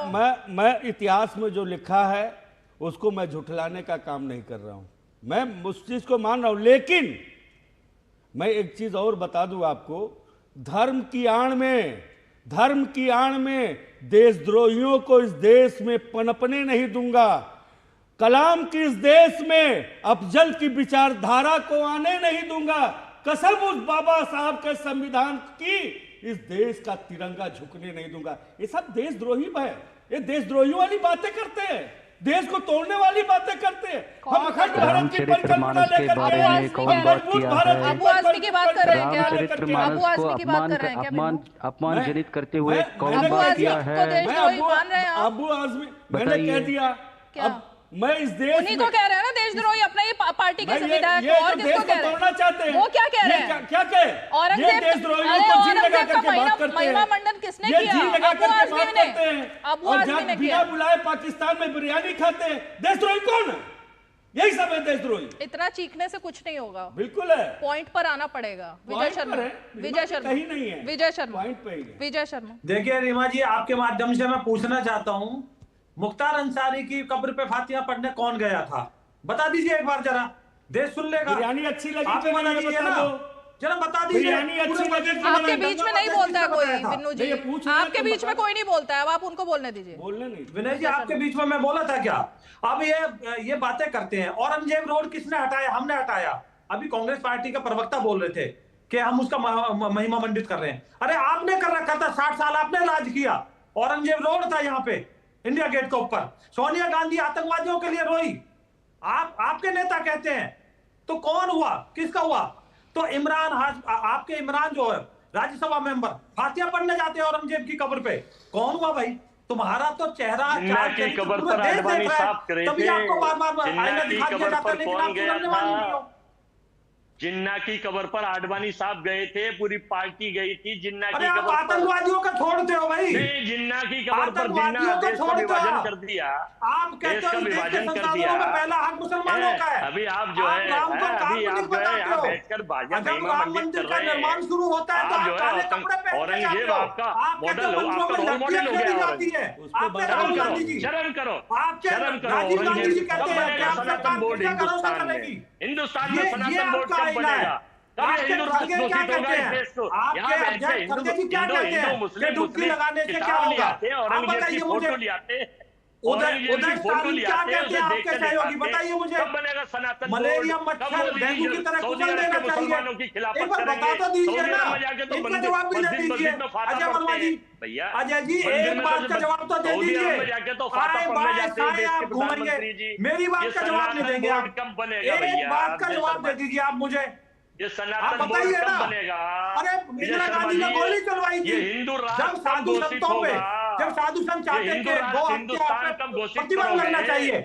मैं इतिहास में जो लिखा है उसको मैं झुठलाने का काम नहीं कर रहा हूं, मैं उस चीज को मान रहा हूं। लेकिन मैं एक चीज और बता दूं आपको, धर्म की आड़ में देशद्रोहियों को इस देश में पनपने नहीं दूंगा। कलाम की इस देश में अफजल की विचारधारा को आने नहीं दूंगा। कसम उस बाबा साहब के संविधान की, इस देश का तिरंगा झुकने नहीं दूंगा। ये सब देशद्रोही है, ये देशद्रोहियों वाली बातें करते हैं, देश को तोड़ने वाली बातें करते हैं। हम अखंड भारत की परिकल्पना लेकर के आए, हम मजबूत भारत की अबू आजमी की बात कर रहे हैं क्या? रामचरितमानस अबू आजमी की बात कर रहे हैं क्या? अपमानजनित करते हुए कौन अबू बात आजमी किया को है? देशद्रोही मान रहे हैं आप? अबू आजमी मैंने कह दिया। अब मैं इस देश उन्हीं को कह रहे हैं ना देशद्रोही, अपना ही पार्टी के विधायक ये और किसको कह रहे हैं? चाहते हैं। वो क्या कह रहे हैं? क्या कहे? औरंगजेब देशद्रोहियों को जी लगा करके बात करते हैं। महिमा मंडन किसने ये किया? जी लगा अबू करके आजमी बात ने। करते हैं। अबू और आजमी ने बिना किया। बुलाए पाकिस्तान में बिरयानी खाते हैं। देशद्रोही कौन है? यही सब है देशद्रोही। इतना चीखने से कुछ नहीं होगा, बिल्कुल है। पॉइंट पर आना पड़ेगा। विजय शर्मा, विजय शर्मा कहीं नहीं है, विजय शर्मा, पॉइंट पे ही है। विजय शर्मा। देखिए रीमा जी, आपके माध्यम से मैं पूछना चाहता हूँ, मुख्तार अंसारी की कब्र पे फातिहा पढ़ने कौन गया था? बता दीजिए एक बार जरा, देश सुन लेगा। बिरयानी अच्छी लगी आप बता दीजिए ना, जरा बता दीजिए। बिरयानी अच्छी लगी। आपके बीच में नहीं बोलता है कोई, बिन्नू जी, आपके बीच में कोई नहीं बोलता है, अब आप उनको बोलने दीजिए। बोलने नहीं। विनय जी, आपके बीच में मैं बोला था क्या? अब ये बातें करते हैं। औरंगजेब रोड किसने हटाया? हमने हटाया। अभी कांग्रेस पार्टी का प्रवक्ता बोल रहे थे कि हम उसका महिमा मंडित कर रहे हैं। अरे आपने कर रखा था, 60 साल आपने राज किया। औरंगजेब रोड था यहाँ पे इंडिया गेट के ऊपर। सोनिया गांधी आतंकवादियों के लिए रोई, आपके नेता कहते हैं। तो कौन हुआ? किसका हुआ? तो इमरान, आपके इमरान जो है राज्यसभा मेंबर, फातिहा पढ़ने जाते हैं औरंगजेब की कब्र पे। कौन हुआ भाई? तुम्हारा तो चेहरा जिन्ना की कब्र पर आडवाणी साहब करे थे, तभी आपको बार-बार जिन्ना आईना की दिखा दिया कब्र जाता है, पर लेकिन कौन आप गया सुनने वाले नहीं था? हो। जिन्ना की कब्र पर आडवाणी साहब गए थे, पूरी पार्टी गई थी जिन्ना की अरे आप कब्र पर। आतंकवादियों को छोड़ते हो भाई। नहीं, जिन्ना की कब्र पर जिन्ना आतंकवादियों को देश का छोड़ते विभाजन हो। कर दिया, आप देश कहते का हो देश के विभाजन कर संसाधनों दिया। में पहला हक मुसलमानों का है। अभी आप जो आप है राम को अभी आप काल्पनिक जो है बताते यहाँ हो। बैठकर भाजपा जब महिमा राम मंडित मंदिर कर का रहे निर्माण हैं। शुरू होता है तो आप आप जो है काले कपड़े पहन के औरंगजेब जाते हो। आपका आपके मॉडल हो, मंदिरों आपका में रोल मॉडल हो गया जाती है। आपके राहुल गांधी जी, शर्म करो, आपके शर्म करो। राजीव गांधी जी कहते हैं कि बनेगा आप सनातन सरकार बोर्ड किसका भरोसा हिंदुस्तान में? करेगी? हिंदुस्तान ये में सनातन बोर्ड आपका कब आईना है। बनेगा? कब आपके हिंदुस्तान खड़गे क्या घोषित होगा कहते इस हैं? देश को? आपके यहाँ बैठ के अध्यक्ष खड़गे जी क्या हिंदू कहते हिंदू हैं मुस्लिम कि डुबकी लगाने से क्या किताब ले होगा? आते हैं, आप औरंगजेब बताइए की मुझे। फोटो ले आते हैं, उदय औरंगजेब की फोटो स्टालिन ले क्या आते हैं, कहते हैं उसे आपके देखकर सहयोगी? दिखाते हैं। बताइए मुझे। कब बनेगा सनातन बोर्ड? मलेरिया, कब मच्छर, मोदी जी डेंगू की तरह सऊदी कुचल अरब देना के चाहिए। मुसलमानों की खिलाफत एक बार करेंगे? बता तो दीजिए सऊदी ना। अरब में जाके तो इनका मंदिर जवाब भी दे मस्जिद दीजिए। में फाता अजय वर्मा पढ़ते जी, हैं। भैया अजय जी मंदिर एक में बात का जवाब तो दे सऊदी दीजिए। अरब में जाके तो फाता आए पढ़ने बाएं जाते हैं साएं देश आप के प्रधानमंत्री जी। घूमेंगे, मेरी बात ये का जवाब नहीं सनातन देंगे बोर्ड आप। कब बनेगा एक भैया? बात का जवाब दे दीजिए आप मुझे। ये आप सनातन बोर्ड बताइए कब ना। बनेगा? अरे विजय इंदिरा शर्मा गांधी ने जी, गोली चलवाई थी ये हिंदू राष्ट्र जब कब साधु घोषित संतों पे, होगा? जब साधु संत ये चाहते हिंदू थे राष्ट्र गौ हत्या हिंदुस्तान पे कब घोषित प्रतिबंध लगना करोगे? चाहिए,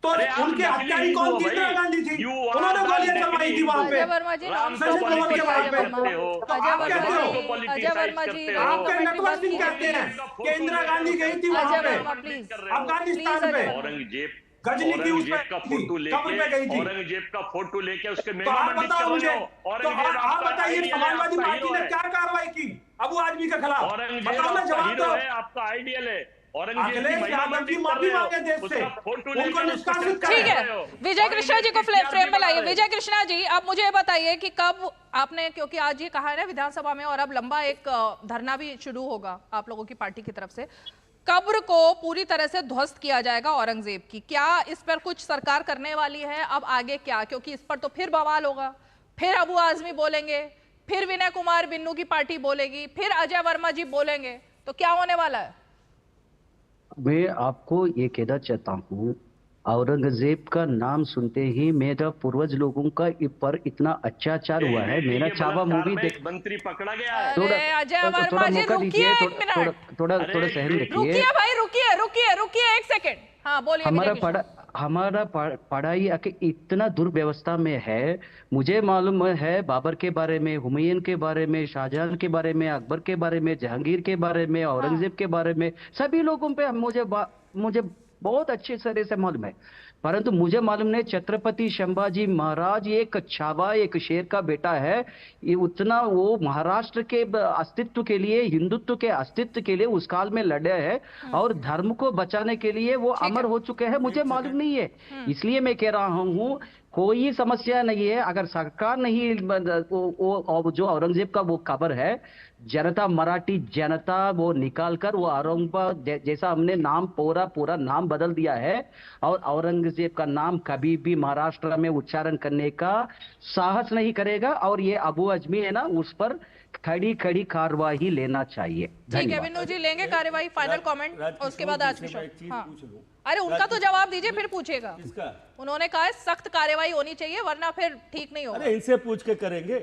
तो अरे आप उनके नकली हत्यारी हिंदू कौन हो थी? इंदिरा भाई। गांधी थी। You उन्होंने are गोलियां the चलवाई नकली थी वहां पे अजय वर्मा जी, राम नॉन को स्टॉप संसद भवन के पॉलिटिसाइज वहां पे। करते हो, तो आप कहते भगवान हो, को अजय पॉलिटिसाइज वर्मा जी, करते हो। आप नेटवर्किंग कहते हैं कि इंदिरा गांधी गई थी वहां अजय पे वर्मा प्लीज, अफगानिस्तान पे। औरंगजेब गजनी की उस औरंगजेब का फोटो कब्र पे गई लेके थी। औरंगजेब का फोटो लेके उसके तो महिमा आप मंडित बताओ कर मुझे, रहे हो। तो औरंगजेब आप आपका बताइए आइडियल है, समाजवादी आपका पार्टी हीरो ने है। क्या कार्रवाई की अबू आजमी के खिलाफ? औरंगजेब बताओ ना, आपका जवाब हीरो दो। है, आपका आइडियल है। औरंगजेब की अखिलेश महिमा यादव जी मंडित कर माफी रहे हो, मांगे देश से, उसका फोटो उनको लेकर निष्कासित उसको ठीक कर है। रहे हो। विजय कृष्णा जी को फ्रेम में लाइए। रहे। विजय कृष्णा जी, अब मुझे ये बताइए कि कब आपने, क्योंकि आज ये कहा है ना विधानसभा में और अब लंबा एक धरना भी शुरू होगा आप लोगों की पार्टी की तरफ से, कब्र को पूरी तरह से ध्वस्त किया जाएगा औरंगजेब की, क्या इस पर कुछ सरकार करने वाली है? अब आगे क्या, क्योंकि इस पर तो फिर बवाल होगा, फिर अबू आजमी बोलेंगे, फिर विनय कुमार बिन्नू की पार्टी बोलेगी, फिर अजय वर्मा जी बोलेंगे, तो क्या होने वाला है? मैं आपको ये कहना चाहता हूँ, औरंगजेब का नाम सुनते ही मेरा पूर्वज लोगों का पर इतना अत्याचार हुआ है। मेरा छावा मूवी देख, मंत्री पकड़ा गया है। थोड़ा अजय वर्मा थोड़ा जी मौका रुकिए, दीजिए, एक मिनट थोड़ा सहन रखिए। रुकिए भाई, रुकिए एक सेकंड। हाँ बोलिए। हमारा पढ़ाई इतना दुर्व्यवस्था में है। मुझे मालूम है बाबर के बारे में, हुमायूं के बारे में, शाहजहां के बारे में, अकबर के बारे में, जहांगीर के बारे में, औरंगजेब के बारे में, सभी लोगों पे मुझे बहुत अच्छे तरह से मालूम है। परंतु मुझे मालूम नहीं छत्रपति संभाजी महाराज एक छावा, एक शेर का बेटा है। ये उतना वो महाराष्ट्र के अस्तित्व के लिए, हिंदुत्व के अस्तित्व के लिए उस काल में लड़े हैं और धर्म को बचाने के लिए वो अमर हो चुके हैं। मुझे मालूम नहीं है, इसलिए मैं कह रहा हूँ कोई समस्या नहीं है। अगर सरकार नहीं वो जो औरंगजेब का वो कब्र है जनता, मराठी जनता वो निकाल कर वो औरंगजेब जैसा हमने नाम पूरा नाम बदल दिया है, और औरंगजेब का नाम कभी भी महाराष्ट्र में उच्चारण करने का साहस नहीं करेगा। और ये अबू आजमी है ना, उस पर खड़ी कार्रवाई लेना चाहिए। ठीक है विन्नू जी, लेंगे कार्यवाही। फाइनल कमेंट और उसके बाद आज किशोर। हाँ। अरे उनका तो जवाब दीजिए, फिर पूछेगा। उन्होंने कहा सख्त कार्यवाही होनी चाहिए वरना फिर ठीक नहीं होगा। अरे इनसे पूछ के करेंगे,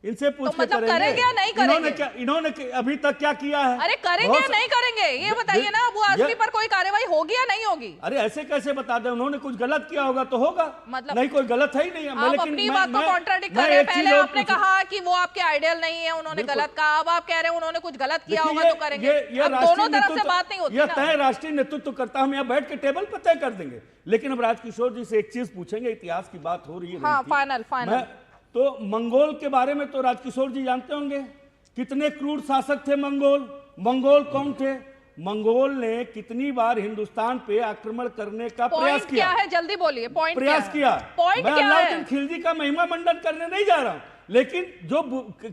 इनसे पूछ के मतलब करेंगे या नहीं करेंगे? इन्होंने अभी तक क्या किया है? अरे करेंगे या नहीं करेंगे ये बताइए ना। अबू आजमी पर कोई कार्रवाई होगी या नहीं होगी? अरे ऐसे कैसे बता दें? उन्होंने कुछ गलत किया होगा तो होगा, मतलब नहीं कोई गलत है ही नहीं। आप अपनी बात को कॉन्ट्राडिक्ट कर रहे हैं। पहले आपने कहा कि वो आपके आइडियल नहीं है, उन्होंने गलत कहा। अब आप कह रहे हैं उन्होंने कुछ गलत किया होगा तो करेंगे। अब दोनों तरफ से बात नहीं होती। यह तय राष्ट्रीय नेतृत्व करता, हम यहाँ बैठ के टेबल पर तय कर देंगे। लेकिन अब राजकिशोर जी से एक चीज पूछेंगे, इतिहास की बात हो रही है। हाँ, फाइनल। तो मंगोल के बारे में तो राजकिशोर जी जानते होंगे, कितने क्रूर शासक थे मंगोल कौन थे? मंगोल ने कितनी बार हिंदुस्तान पे आक्रमण करने का प्रयास किया? क्या है जल्दी बोलिए, पॉइंट प्रयास किया। मैं अलाउद्दीन खिलजी का महिमा मंडन करने नहीं जा रहा हूं, लेकिन जो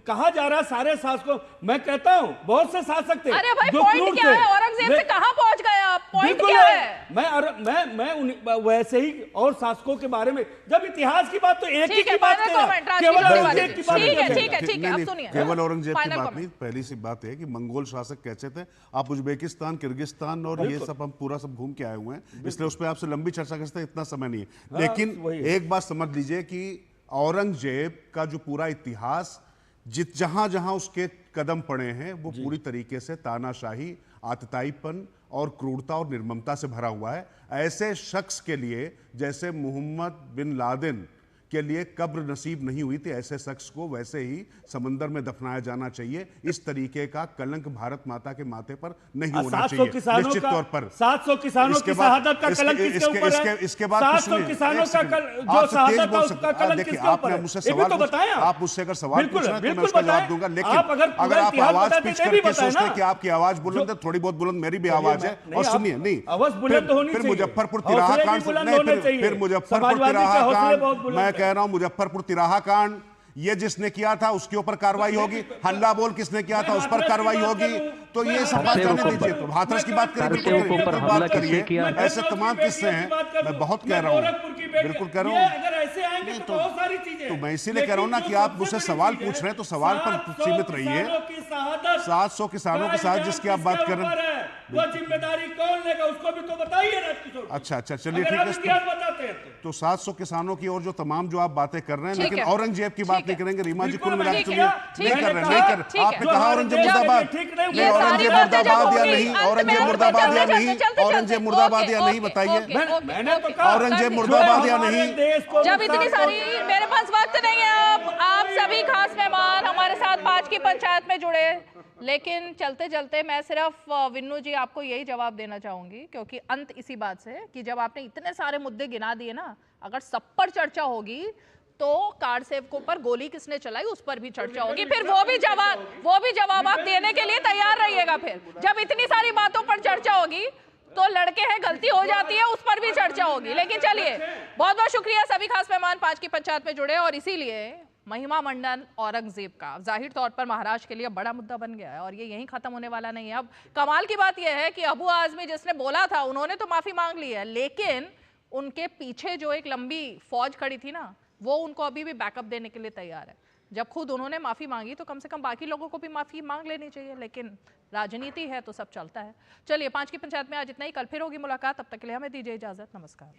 कहा जा रहा है सारे शासकों, मैं कहता हूं बहुत से शासक थे। अरे भाई पॉइंट क्या है? औरंगजेब से कहां पहुंच गए आप? पॉइंट क्या है? मैं वैसे ही और शासकों के बारे में, जब इतिहास की बात तो एक ही की बात केवल औरंगजेब की बात। ठीक है, अब सुनिए। केवल औरंगजेब की बात नहीं, पहली सी बात है कि मंगोल शासक कैसे थे। आप उज्बेकिस्तान, किर्गिस्तान और ये सब हम पूरा सब घूम के आए हुए हैं, इसलिए उस पर आपसे लंबी चर्चा करते हैं, इतना समय नहीं है। लेकिन एक बात समझ लीजिए कि औरंगजेब का जो पूरा इतिहास जहां जहां उसके कदम पड़े हैं वो पूरी तरीके से तानाशाही, आतताईपन और क्रूरता और निर्ममता से भरा हुआ है। ऐसे शख्स के लिए जैसे मोहम्मद बिन लादेन के लिए कब्र नसीब नहीं हुई थी, ऐसे शख्स को वैसे ही समंदर में दफनाया जाना चाहिए। इस तरीके का कलंक भारत माता के माथे पर नहीं होना चाहिए, निश्चित तौर पर। 700 किसानों की शहादत का कलंक किसके ऊपर है? इसके बाद 700 किसानों का जो शहादत उसका कलंक किसके ऊपर है? मुझसे सवाल आप मुझसे अगर सवाल पूछ रहे हैं तो मैं उसका जवाब दूंगा। लेकिन अगर आप आवाज पिच करके सोचते हैं कि आपकी आवाज बुलंद है, थोड़ी बहुत बुलंद मेरी भी आवाज है। और सुनिए, नहीं फिर मुजफ्फरपुर तिराहा कांड, फिर मुजफ्फरपुर तिराहा कांड, मैं कह रहा हूं मुजफ्फरपुर तिराहा कांड, ये जिसने किया था उसके ऊपर कार्रवाई होगी। हल्ला बोल किसने किया था उस पर कार्रवाई होगी। तो ये सब बात करने दीजिए। तो हाथरस की बात करिए, बिल्कुल बात करिए। ऐसे तमाम किस्से हैं, मैं बहुत कह रहा हूँ, बिल्कुल कह रहा हूँ। तो मैं इसीलिए कह रहा हूँ ना कि आप मुझसे सवाल पूछ रहे हैं तो सवाल पर सीमित रहिए। 700 किसानों के साथ जिसकी आप बात कर रहे हैं, वो जिम्मेदारी कौन लेगा उसको भी तो बताइए राजकिशोर। अच्छा, चलिए ठीक है। तो 700 किसानों की और जो तमाम जो आप बातें कर रहे हैं, लेकिन औरंगजेब की बात नहीं करेंगे। रीमा जी, कुल मिलाकर चलिए नहीं कर रहे। आपने कहा औरंगजेब मुर्दाबाद, औरंगजेब मुर्दाबाद या नहीं? औरंगजेब मुर्दाबाद या नहीं? औरंगजेब मुर्दाबाद या नहीं? बताइए, मैंने तो कहा औरंगजेब मुर्दाबाद या नहीं? जब इतनी सारी, मेरे पास वक्त नहीं है। आप सभी खास मेहमान हमारे साथ 5 की पंचायत में जुड़े, लेकिन चलते चलते मैं सिर्फ विन्नू जी आपको यही जवाब देना चाहूंगी, क्योंकि अंत इसी बात से कि जब आपने इतने सारे मुद्दे गिना दिए ना, अगर सब पर चर्चा होगी तो कार सेवकों पर गोली किसने चलाई उस पर भी चर्चा होगी। फिर वो भी जवाब आप देने के लिए तैयार रहिएगा। फिर जब इतनी सारी बातों पर चर्चा होगी तो लड़के हैं, गलती हो जाती है, उस पर भी चर्चा होगी। लेकिन चलिए, बहुत बहुत शुक्रिया सभी खास मेहमान 5 की पंचायत में जुड़े। और इसीलिए महिमा मंडन औरंगजेब का जाहिर तौर पर महाराष्ट्र के लिए बड़ा मुद्दा बन गया है और ये यहीं खत्म होने वाला नहीं है। अब कमाल की बात यह है कि अबू आजमी जिसने बोला था उन्होंने तो माफी मांग ली है, लेकिन उनके पीछे जो एक लंबी फौज खड़ी थी ना, वो उनको अभी भी बैकअप देने के लिए तैयार है। जब खुद उन्होंने माफी मांगी तो कम से कम बाकी लोगों को भी माफी मांग लेनी चाहिए, लेकिन राजनीति है तो सब चलता है। चलिए, 5 की पंचायत में आज इतना ही। कल फिर होगी मुलाकात, तब तक के लिए हमें दीजिए इजाजत। नमस्कार।